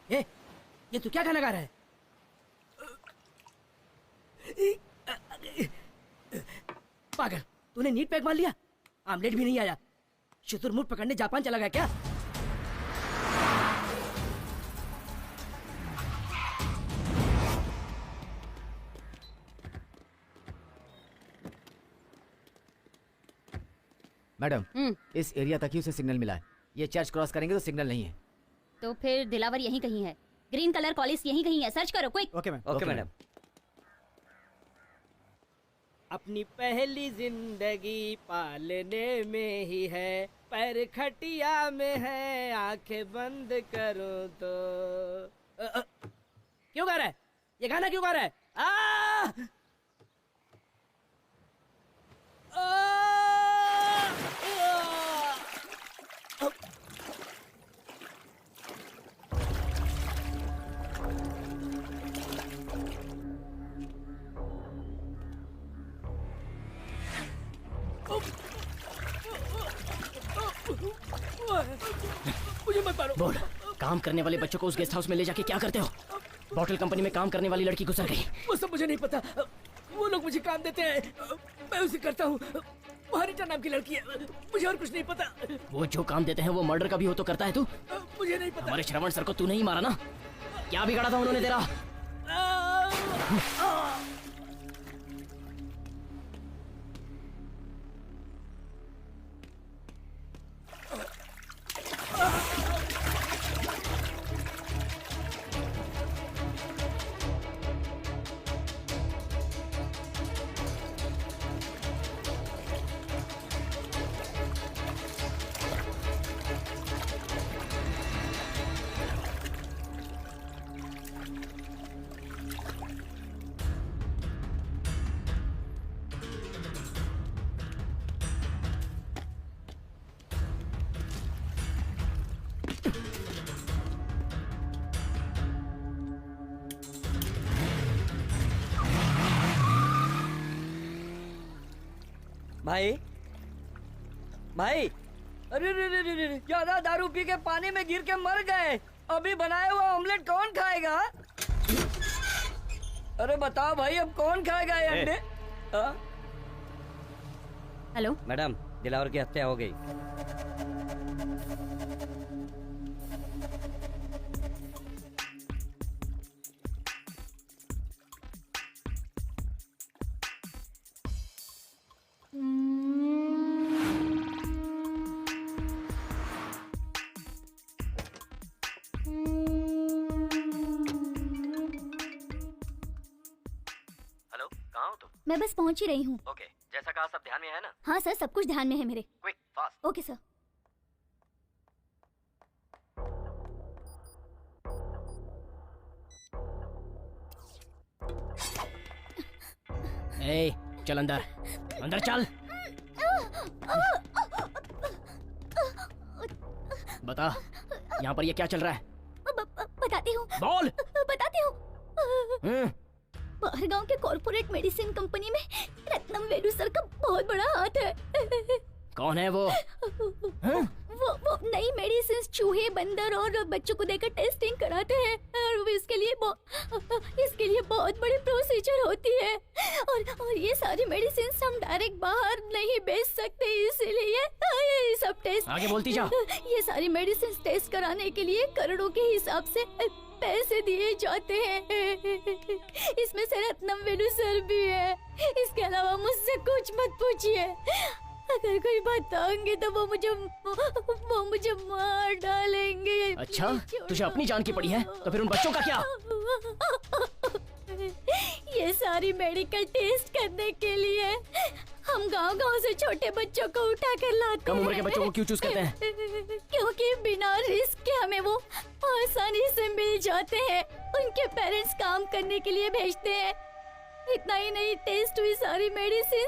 ये तू क्या गाना गा रहा है? पागल, तूने नीट पैक मार लिया? आमलेट भी नहीं आया, शुतुरमुर्ग पकड़ने जापान चला गया क्या? मैडम, इस एरिया तक ही उसे सिग्नल मिला है। ये चर्च क्रॉस करेंगे तो सिग्नल नहीं है। तो फिर दिलावर यहीं कहीं है, ग्रीन कलर कॉलेज यहीं कहीं है, सर्च करो quick. Okay ma'am. Okay madam. अपनी पहली जिंदगी पालने में ही है, पैर खटिया में है, आंखें बंद करो तो। क्यों गा रहा है? ये गाना क्यों गा रहा है? मुझे मत मारो। बोल, काम करने वाले बच्चों को उस गेस्ट हाउस में ले जाके क्या करते हो? बॉटल कंपनी में काम करने वाली लड़की गुजर गई। वो सब मुझे नहीं पता, वो लोग मुझे काम देते हैं, मैं उसे करता हूँ। हरिता नाम की लड़की है, मुझे और कुछ नहीं पता। वो जो काम देते हैं वो मर्डर का भी हो तो करता है तू? मुझे नहीं पता। हमारे श्रवण सर को तू नहीं मारा ना? क्या बिगाड़ा था उन्होंने तेरा? भाई भाई, अरे ज्यादा दारू पी के पानी में गिर के मर गए। अभी बनाया हुआ ऑमलेट कौन खाएगा? अरे बताओ भाई, अब कौन खाएगा ये अंडे? हेलो मैडम, दिलावर की हत्या हो गई। हेलो, कहाँ हो तुम? मैं बस पहुंच ही रही हूँ। ओके, जैसा कहा सब ध्यान में है ना? हाँ सर, सब कुछ ध्यान में है मेरे। Quick, fast. Okay sir. ए, चल अंदर, अंदर चल। बता, यहाँ पर ये क्या चल रहा है? बताती हूँ। बोल। बताती हूँ। बाहर गांव के कॉर्पोरेट मेडिसिन कंपनी में रत्नम वेलू सर का बहुत बड़ा हाथ है। कौन है वो? वो नई मेडिसिन चूहे, बंदर और बच्चों को देकर टेस्टिंग कराते हैं और इसके लिए बहुत बड़ी प्रोसीजर होती है और ये सारी मेडिसिन हम डायरेक्ट बाहर नहीं बेच सकते, इसीलिए ये सब टेस्ट। आगे बोलती जा। ये सारी मेडिसिन टेस्ट कराने के लिए करोड़ों के हिसाब से पैसे दिए जाते हैं। इसमें से रत्नम वेलू सर भी है। इसके अलावा मुझसे कुछ मत पूछिए, अगर कोई बताओगे तो वो मुझे मार डालेंगे। अच्छा, तुझे अपनी जान की पड़ी है, तो फिर उन बच्चों का क्या? ये सारी मेडिकल टेस्ट करने के लिए हम गांव-गांव से छोटे बच्चों को उठा कर लाते कम उम्र के हैं। बच्चों को क्यों चूज करते हैं? क्योंकि बिना रिस्क के हमें वो आसानी से मिल जाते हैं। उनके पेरेंट्स काम करने के लिए भेजते हैं। इतना ही नहीं, टेस्ट हुई सारी मेडिसिन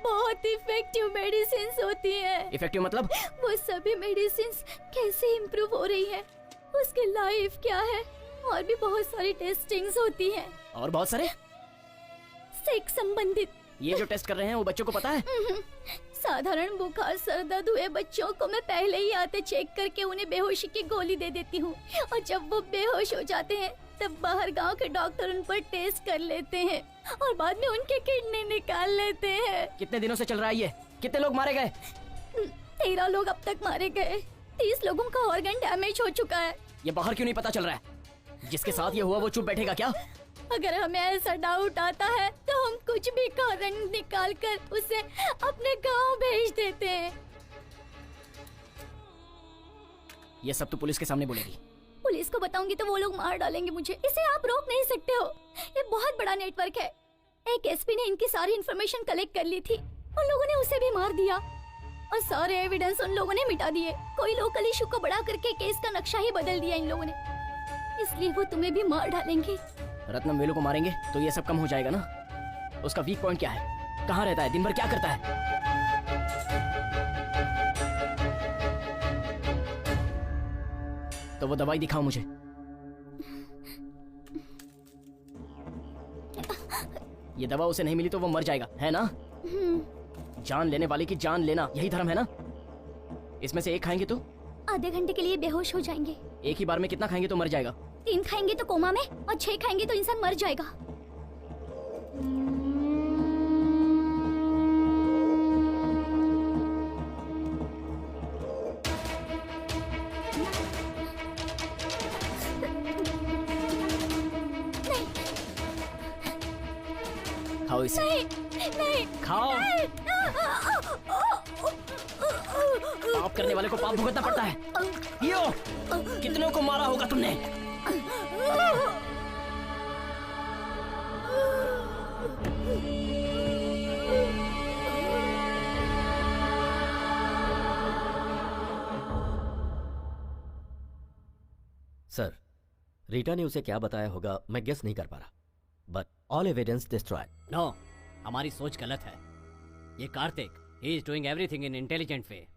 बहुत इफेक्टिव मेडिसिन होती है। इफेक्टिव मतलब? वो सभी मेडिसिन कैसे इम्प्रूव हो रही है, उसकी लाइफ क्या है, और भी बहुत सारी टेस्टिंग्स होती है। और बहुत सारे सेक्स संबंधित। ये जो टेस्ट कर रहे हैं वो बच्चों को पता है? साधारण बुखार सर दर्द हुए बच्चों को मैं पहले ही आते चेक करके उन्हें बेहोशी की गोली दे देती हूँ, और जब वो बेहोश हो जाते हैं तब बाहर गांव के डॉक्टर उन पर टेस्ट कर लेते हैं और बाद में उनके किडनी निकाल लेते हैं। कितने दिनों से चल रहा है ये? कितने लोग मारे गए? 13 लोग अब तक मारे गए। 30 लोगों का ऑर्गन डैमेज हो चुका है। ये बाहर क्यों नहीं पता चल रहा है? जिसके साथ ये हुआ वो चुप बैठेगा क्या? अगर हमें ऐसा डाउट आता है तो हम कुछ भी कारण निकाल कर उसे अपने गांव भेज देते हैं। ये सब तो पुलिस के सामने बोलेगी। पुलिस को बताऊंगी तो वो लोग मार डालेंगे मुझे। इसे आप रोक नहीं सकते हो। ये बहुत बड़ा नेटवर्क है। एक एसपी ने इनकी सारी इन्फॉर्मेशन कलेक्ट कर ली थी। उन लोगों ने उसे भी मार दिया और सारे एविडेंस उन लोगों ने मिटा दिए। कोई लोकल इशू को बड़ा करके केस का नक्शा ही बदल दिया इन लोगों ने। इसलिए वो तुम्हें भी मार डालेंगे। रत्नम वेलू को मारेंगे तो ये सब कम हो जाएगा ना? उसका वीक पॉइंट क्या है? कहाँ रहता है? दिन भर क्या करता है? तो वो दवाई दिखाओ मुझे। ये दवा उसे नहीं मिली तो वो मर जाएगा, है ना? जान लेने वाले की जान लेना, यही धर्म है ना? इसमें से एक खाएंगे तो आधे घंटे के लिए बेहोश हो जाएंगे। एक ही बार में कितना खाएंगे तो मर जाएगा? 3 खाएंगे तो कोमा में, और 6 खाएंगे तो इंसान मर जाएगा। खाओ इसे। नहीं, खाओ। पाप करने वाले को पाप भुगतना पड़ता है। यो, कितनों को मारा होगा तुमने? सर, रीटा ने उसे क्या बताया होगा मैं गेस नहीं कर पा रहा, but all evidence destroyed. No, हमारी सोच गलत है। ये Kartik, he is doing everything in intelligent way.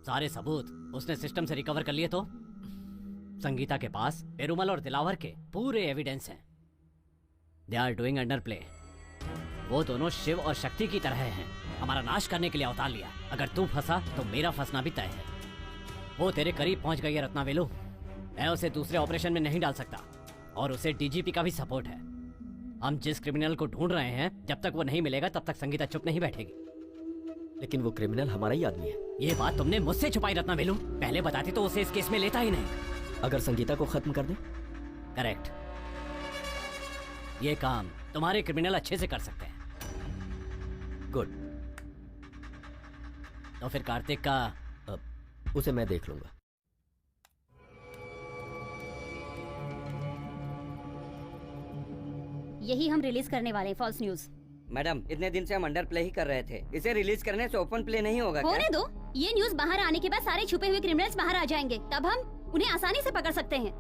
सारे सबूत उसने सिस्टम से रिकवर कर लिए तो संगीता के पास पेरुमल और दिलावर के पूरे एविडेंस हैं। They are doing under play. वो दोनों शिव और शक्ति की तरह हैं, हमारा नाश करने के लिए अवतार लिया। अगर तू फंसा तो मेरा फंसना भी तय है। वो तेरे करीब पहुंच गई है रत्नावेलू। मैं उसे दूसरे ऑपरेशन में नहीं डाल सकता, और उसे डीजीपी का भी सपोर्ट है। हम जिस क्रिमिनल को ढूंढ रहे हैं, जब तक वो नहीं मिलेगा तब तक संगीता चुप नहीं बैठेगी। लेकिन वो क्रिमिनल हमारा ही आदमी है। ये बात तुमने मुझसे छुपाई रत्नावेलू। पहले बताती तो उसे इस केस में लेता ही नहीं। अगर संगीता को खत्म कर दे? करेक्ट। ये काम तुम्हारे क्रिमिनल अच्छे से कर सकते हैं। गुड। तो फिर कार्तिक का उसे मैं देख लूंगा। यही हम रिलीज करने वाले हैं, फॉल्स न्यूज। मैडम, इतने दिन से हम अंडर प्ले ही कर रहे थे। इसे रिलीज करने से ओपन प्ले नहीं होगा क्या? होने दो। ये न्यूज बाहर आने के बाद सारे छुपे हुए क्रिमिनल्स बाहर आ जाएंगे, तब हम उन्हें आसानी से पकड़ सकते हैं।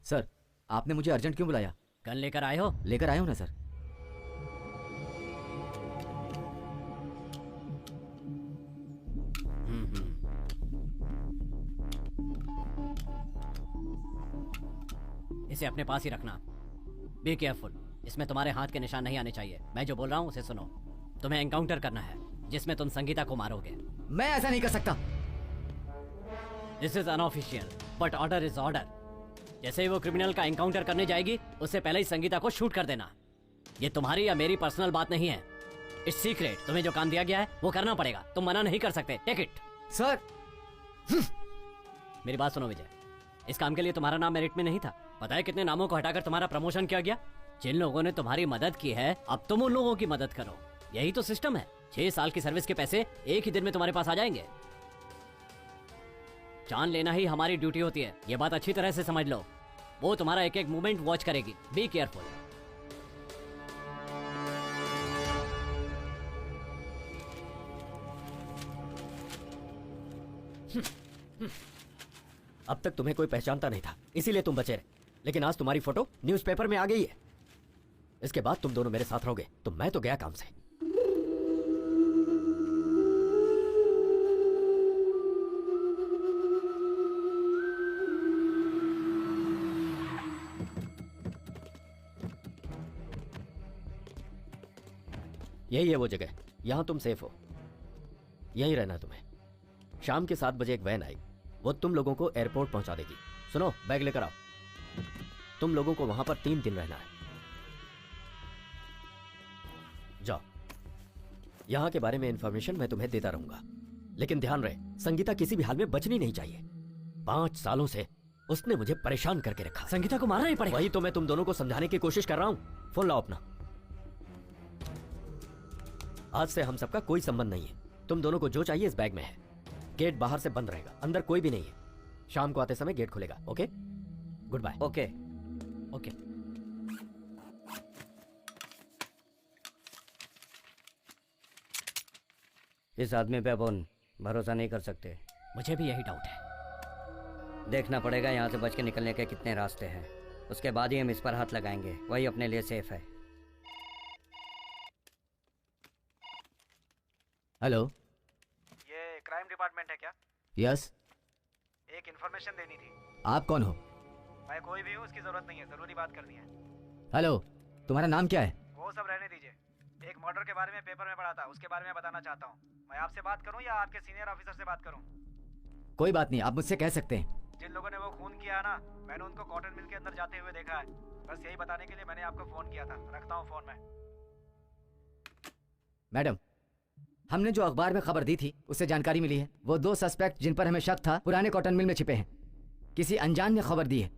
सर, आपने मुझे अर्जेंट क्यों बुलाया? गन लेकर आए हो? लेकर आया हूँ ना सर। इसे अपने पास ही रखना। Be careful. इसमें तुम्हारे हाथ के निशान नहीं आने चाहिए। मैं जो बोल रहा हूँ उसे सुनो। तुम्हें एनकाउंटर करना है जिसमें तुम संगीता को मारोगे। मैं ऐसा नहीं कर सकता। This is unofficial, but order is order. जैसे ही वो क्रिमिनल का एनकाउंटर करने जाएगी, उससे पहले ही संगीता को शूट कर देना। ये तुम्हारी या मेरी पर्सनल बात नहीं है। It's secret. तुम्हें जो काम दिया गया है वो करना पड़ेगा। तुम मना नहीं कर सकते। Take it. सर, मेरी बात सुनो विजय। इस काम के लिए तुम्हारा नाम मेरिट में नहीं था। पता है कितने नामों को हटाकर तुम्हारा प्रमोशन किया गया? जिन लोगों ने तुम्हारी मदद की है, अब तुम उन लोगों की मदद करो। यही तो सिस्टम है। 6 साल की सर्विस के पैसे एक ही दिन में तुम्हारे पास आ जाएंगे। जान लेना ही हमारी ड्यूटी होती है। ये बात अच्छी तरह से समझ लो। वो तुम्हारा एक एक मूवमेंट वॉच करेगी। Be careful. अब तक तुम्हें कोई पहचानता नहीं था, इसीलिए तुम बचे रहे। लेकिन आज तुम्हारी फोटो न्यूज़पेपर में आ गई है। इसके बाद तुम दोनों मेरे साथ रहोगे, तो मैं तो गया काम से। यही है वो जगह, यहां तुम सेफ हो। यहीं रहना तुम्हें। शाम के 7 बजे एक वैन आई, वो तुम लोगों को एयरपोर्ट पहुंचा देगी। सुनो, बैग लेकर आओ। तुम लोगों को वहां पर 3 दिन रहना है। जाओ। यहां के बारे में इंफॉर्मेशन मैं तुम्हें देता रहूंगा, लेकिन ध्यान रहे, संगीता किसी भी हाल में बचनी नहीं चाहिए। 5 सालों से उसने मुझे परेशान करके रखा। संगीता को मारना ही पड़ेगा। वही तो मैं तुम दोनों को समझाने की कोशिश कर रहा हूं। फोन लाओ अपना। आज से हम सबका कोई संबंध नहीं है। तुम दोनों को जो चाहिए इस बैग में है। गेट बाहर से बंद रहेगा, अंदर कोई भी नहीं है। शाम को आते समय गेट खुलेगा। Okay, good bye. Okay okay. इस आदमी पे अपन भरोसा नहीं कर सकते। मुझे भी यही डाउट है। देखना पड़ेगा यहाँ से बच के निकलने के कितने रास्ते हैं, उसके बाद ही हम इस पर हाथ लगाएंगे। वही अपने लिए सेफ है। हेलो, ये क्राइम डिपार्टमेंट है क्या? यस। एक इन्फॉर्मेशन देनी थी। आप कौन हो? मैं कोई भी हूँ, उसकी जरूरत नहीं है, जरूरी बात करनी है। हेलो, तुम्हारा नाम क्या है? वो सब रहने दीजिए। एक मर्डर के बारे में पेपर में पढ़ा था, उसके बारे में बताना चाहता हूँ। मैं आपसे बात करूँ या आपके सीनियर ऑफिसर से बात करूँ? कोई बात नहीं, आप मुझसे कह सकते हैं। जिन लोगों ने वो खून किया ना, मैंने उनको कॉटन मिल के अंदर जाते हुए देखा है। बस यही बताने के लिए मैंने आपको फोन किया था। रखता हूँ फोन में। मैडम, हमने जो अखबार में खबर दी थी उससे जानकारी मिली है। वो 2 सस्पेक्ट जिन पर हमें शक था पुराने कॉटन मिल में छिपे हैं। किसी अनजान ने खबर दी है।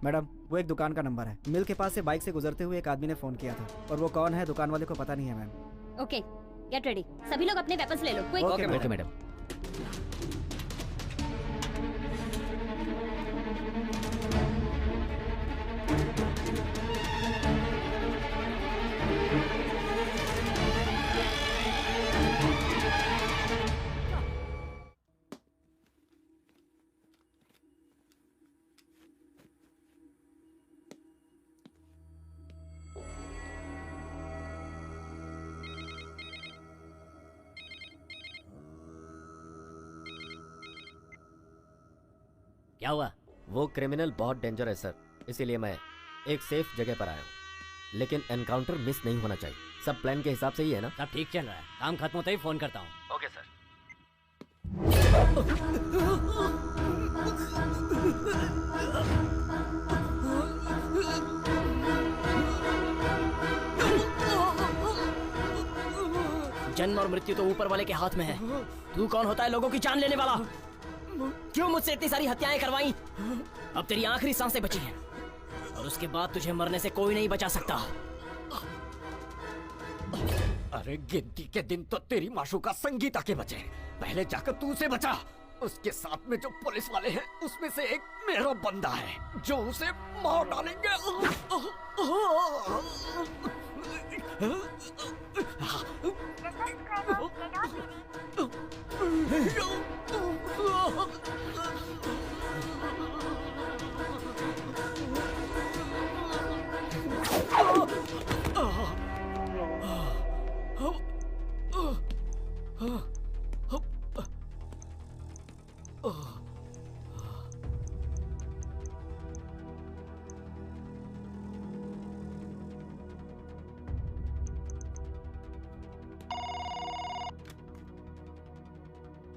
मैडम, वो एक दुकान का नंबर है। मिल के पास से बाइक से गुजरते हुए एक आदमी ने फोन किया था, और वो कौन है दुकान वाले को पता नहीं है मैम। Okay, get ready. सभी लोग अपने वेपन्स ले लो। क्विक। Okay madam. क्या हुआ? वो क्रिमिनल बहुत डेंजर है सर, इसीलिए मैं एक सेफ जगह पर आया हूँ। लेकिन एनकाउंटर मिस नहीं होना चाहिए। सब प्लान के हिसाब से ही है ना? सब ठीक चल रहा है। काम खत्म होते ही फोन करता हूँ। Okay sir. जन्म और मृत्यु तो ऊपर वाले के हाथ में है। तू कौन होता है लोगों की जान लेने वाला? क्यों मुझसे इतनी सारी हत्याएं करवाई? अब तेरी आखिरी सांसें बची हैं, और उसके बाद तुझे मरने से कोई नहीं बचा सकता। अरे गिनती के दिन तो तेरी माशूका संगीता के बचे। पहले जाकर तू उसे बचा। उसके साथ में जो पुलिस वाले हैं उसमें से एक मेरा बंदा है जो उसे मार डालेंगे।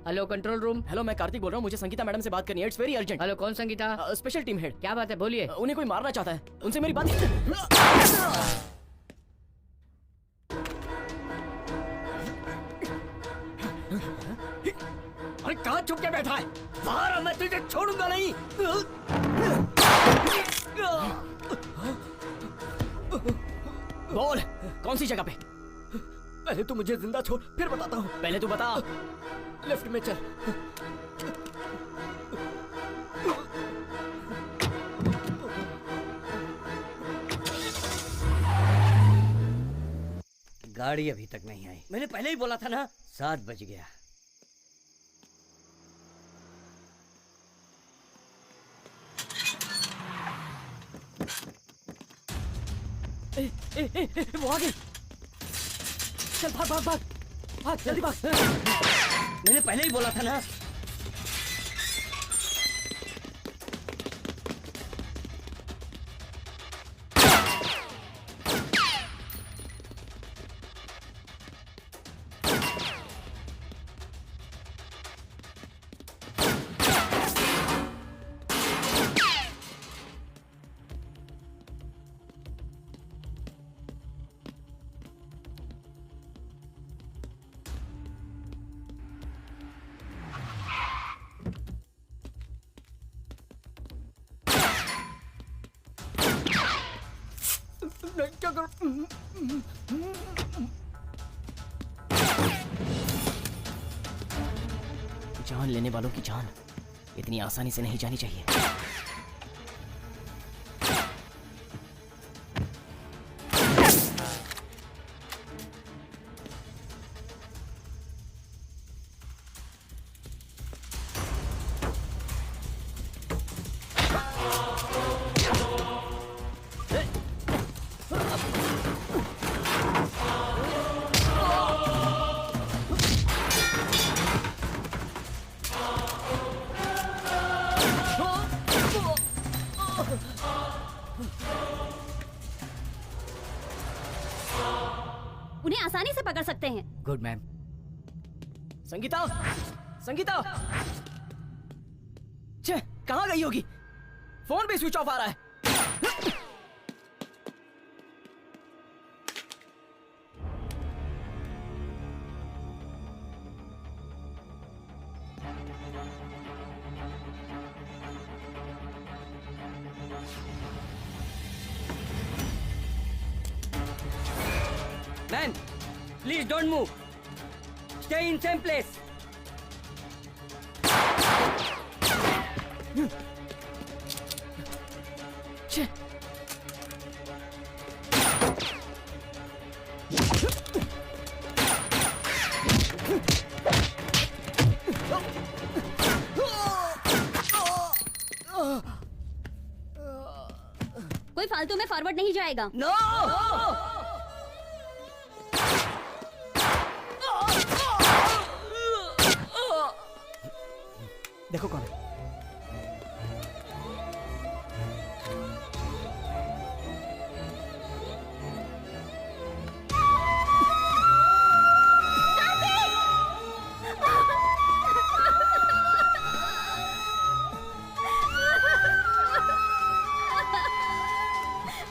Hello control room. हेलो, मैं कार्तिक बोल रहा हूँ। मुझे संगीता मैडम से बात करनी है। It's very urgent. हेलो, कौन संगीता? Special team head. क्या बात है, बोलिए। उन्हें कोई मारना चाहता है, उनसे मेरी बात। अरे कहाँ छुप के बैठा है? बाहर आ, मैं तुझे छोड़ूंगा नहीं। बोल, कौन सी जगह पे? पहले तू मुझे जिंदा छोड़, फिर बताता हूँ। पहले तू बता। लेफ्ट में चल। गाड़ी अभी तक नहीं आई। मैंने पहले ही बोला था ना। 7 बज गया। वो आ गई। चल भाग भाग भाग भाग, जल्दी भाग। मैंने पहले ही बोला था ना। क्या करूं? जान लेने वालों की जान इतनी आसानी से नहीं जानी चाहिए। उन्हें आसानी से पकड़ सकते हैं। Good ma'am. संगीता, संगीता, छे, कहाँ गई होगी? फोन भी स्विच ऑफ आ रहा है। Man, please don't move. Stay in same place. कोई फालतू में फॉरवर्ड नहीं जाएगा। No! देखो कौन है।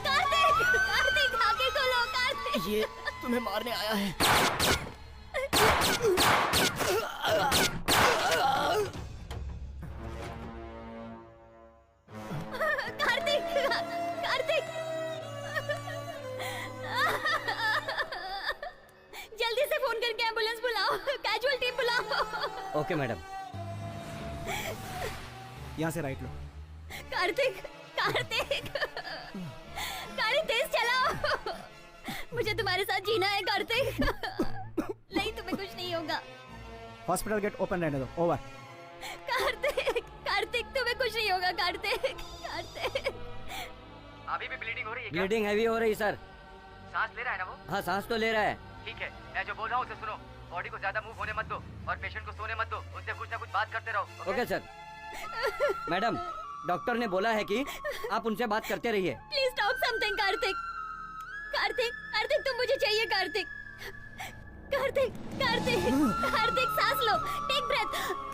कार्तिक, आगे खोलो कार्तिक। ये तुम्हें मारने आया है। कार्तिक, कार्तिक, जल्दी से फोन करके एम्बुलेंस बुलाओ, कैजुअल्टी बुलाओ। Okay madam. यहाँ से राइट लो। कार्तिक, कार्तिक, गाड़ी तेज चलाओ। मुझे तुम्हारे साथ जीना है कार्तिक। नहीं, तुम्हें कुछ नहीं होगा। हॉस्पिटल गेट ओपन रहने दो। ओवर। कार्तिक, कार्तिक, तुम्हें कुछ नहीं होगा कार्तिक, कार्तिक। अभी भी ब्लीडिंग हो रही है क्या? ब्लीडिंग हैवी हो रही सर। सांस ले रहा है ना वो? हाँ, सांस तो ले रहा है। ठीक है, मैं जो बोल रहा हूँ उसे सुनो। बॉडी को ज्यादा मूव होने मत दो और पेशेंट को सोने मत दो। उनसे कुछ ना कुछ बात करते रहो। Okay sir. मैडम, डॉक्टर ने बोला है कि आप उनसे बात करते रहिए। Please talk something Kartik. Kartik, Kartik, तुम मुझे चाहिए कार्तिक। कार्तिक, कार्तिक, कार्तिक, सांस लो, टेक ब्रेथ।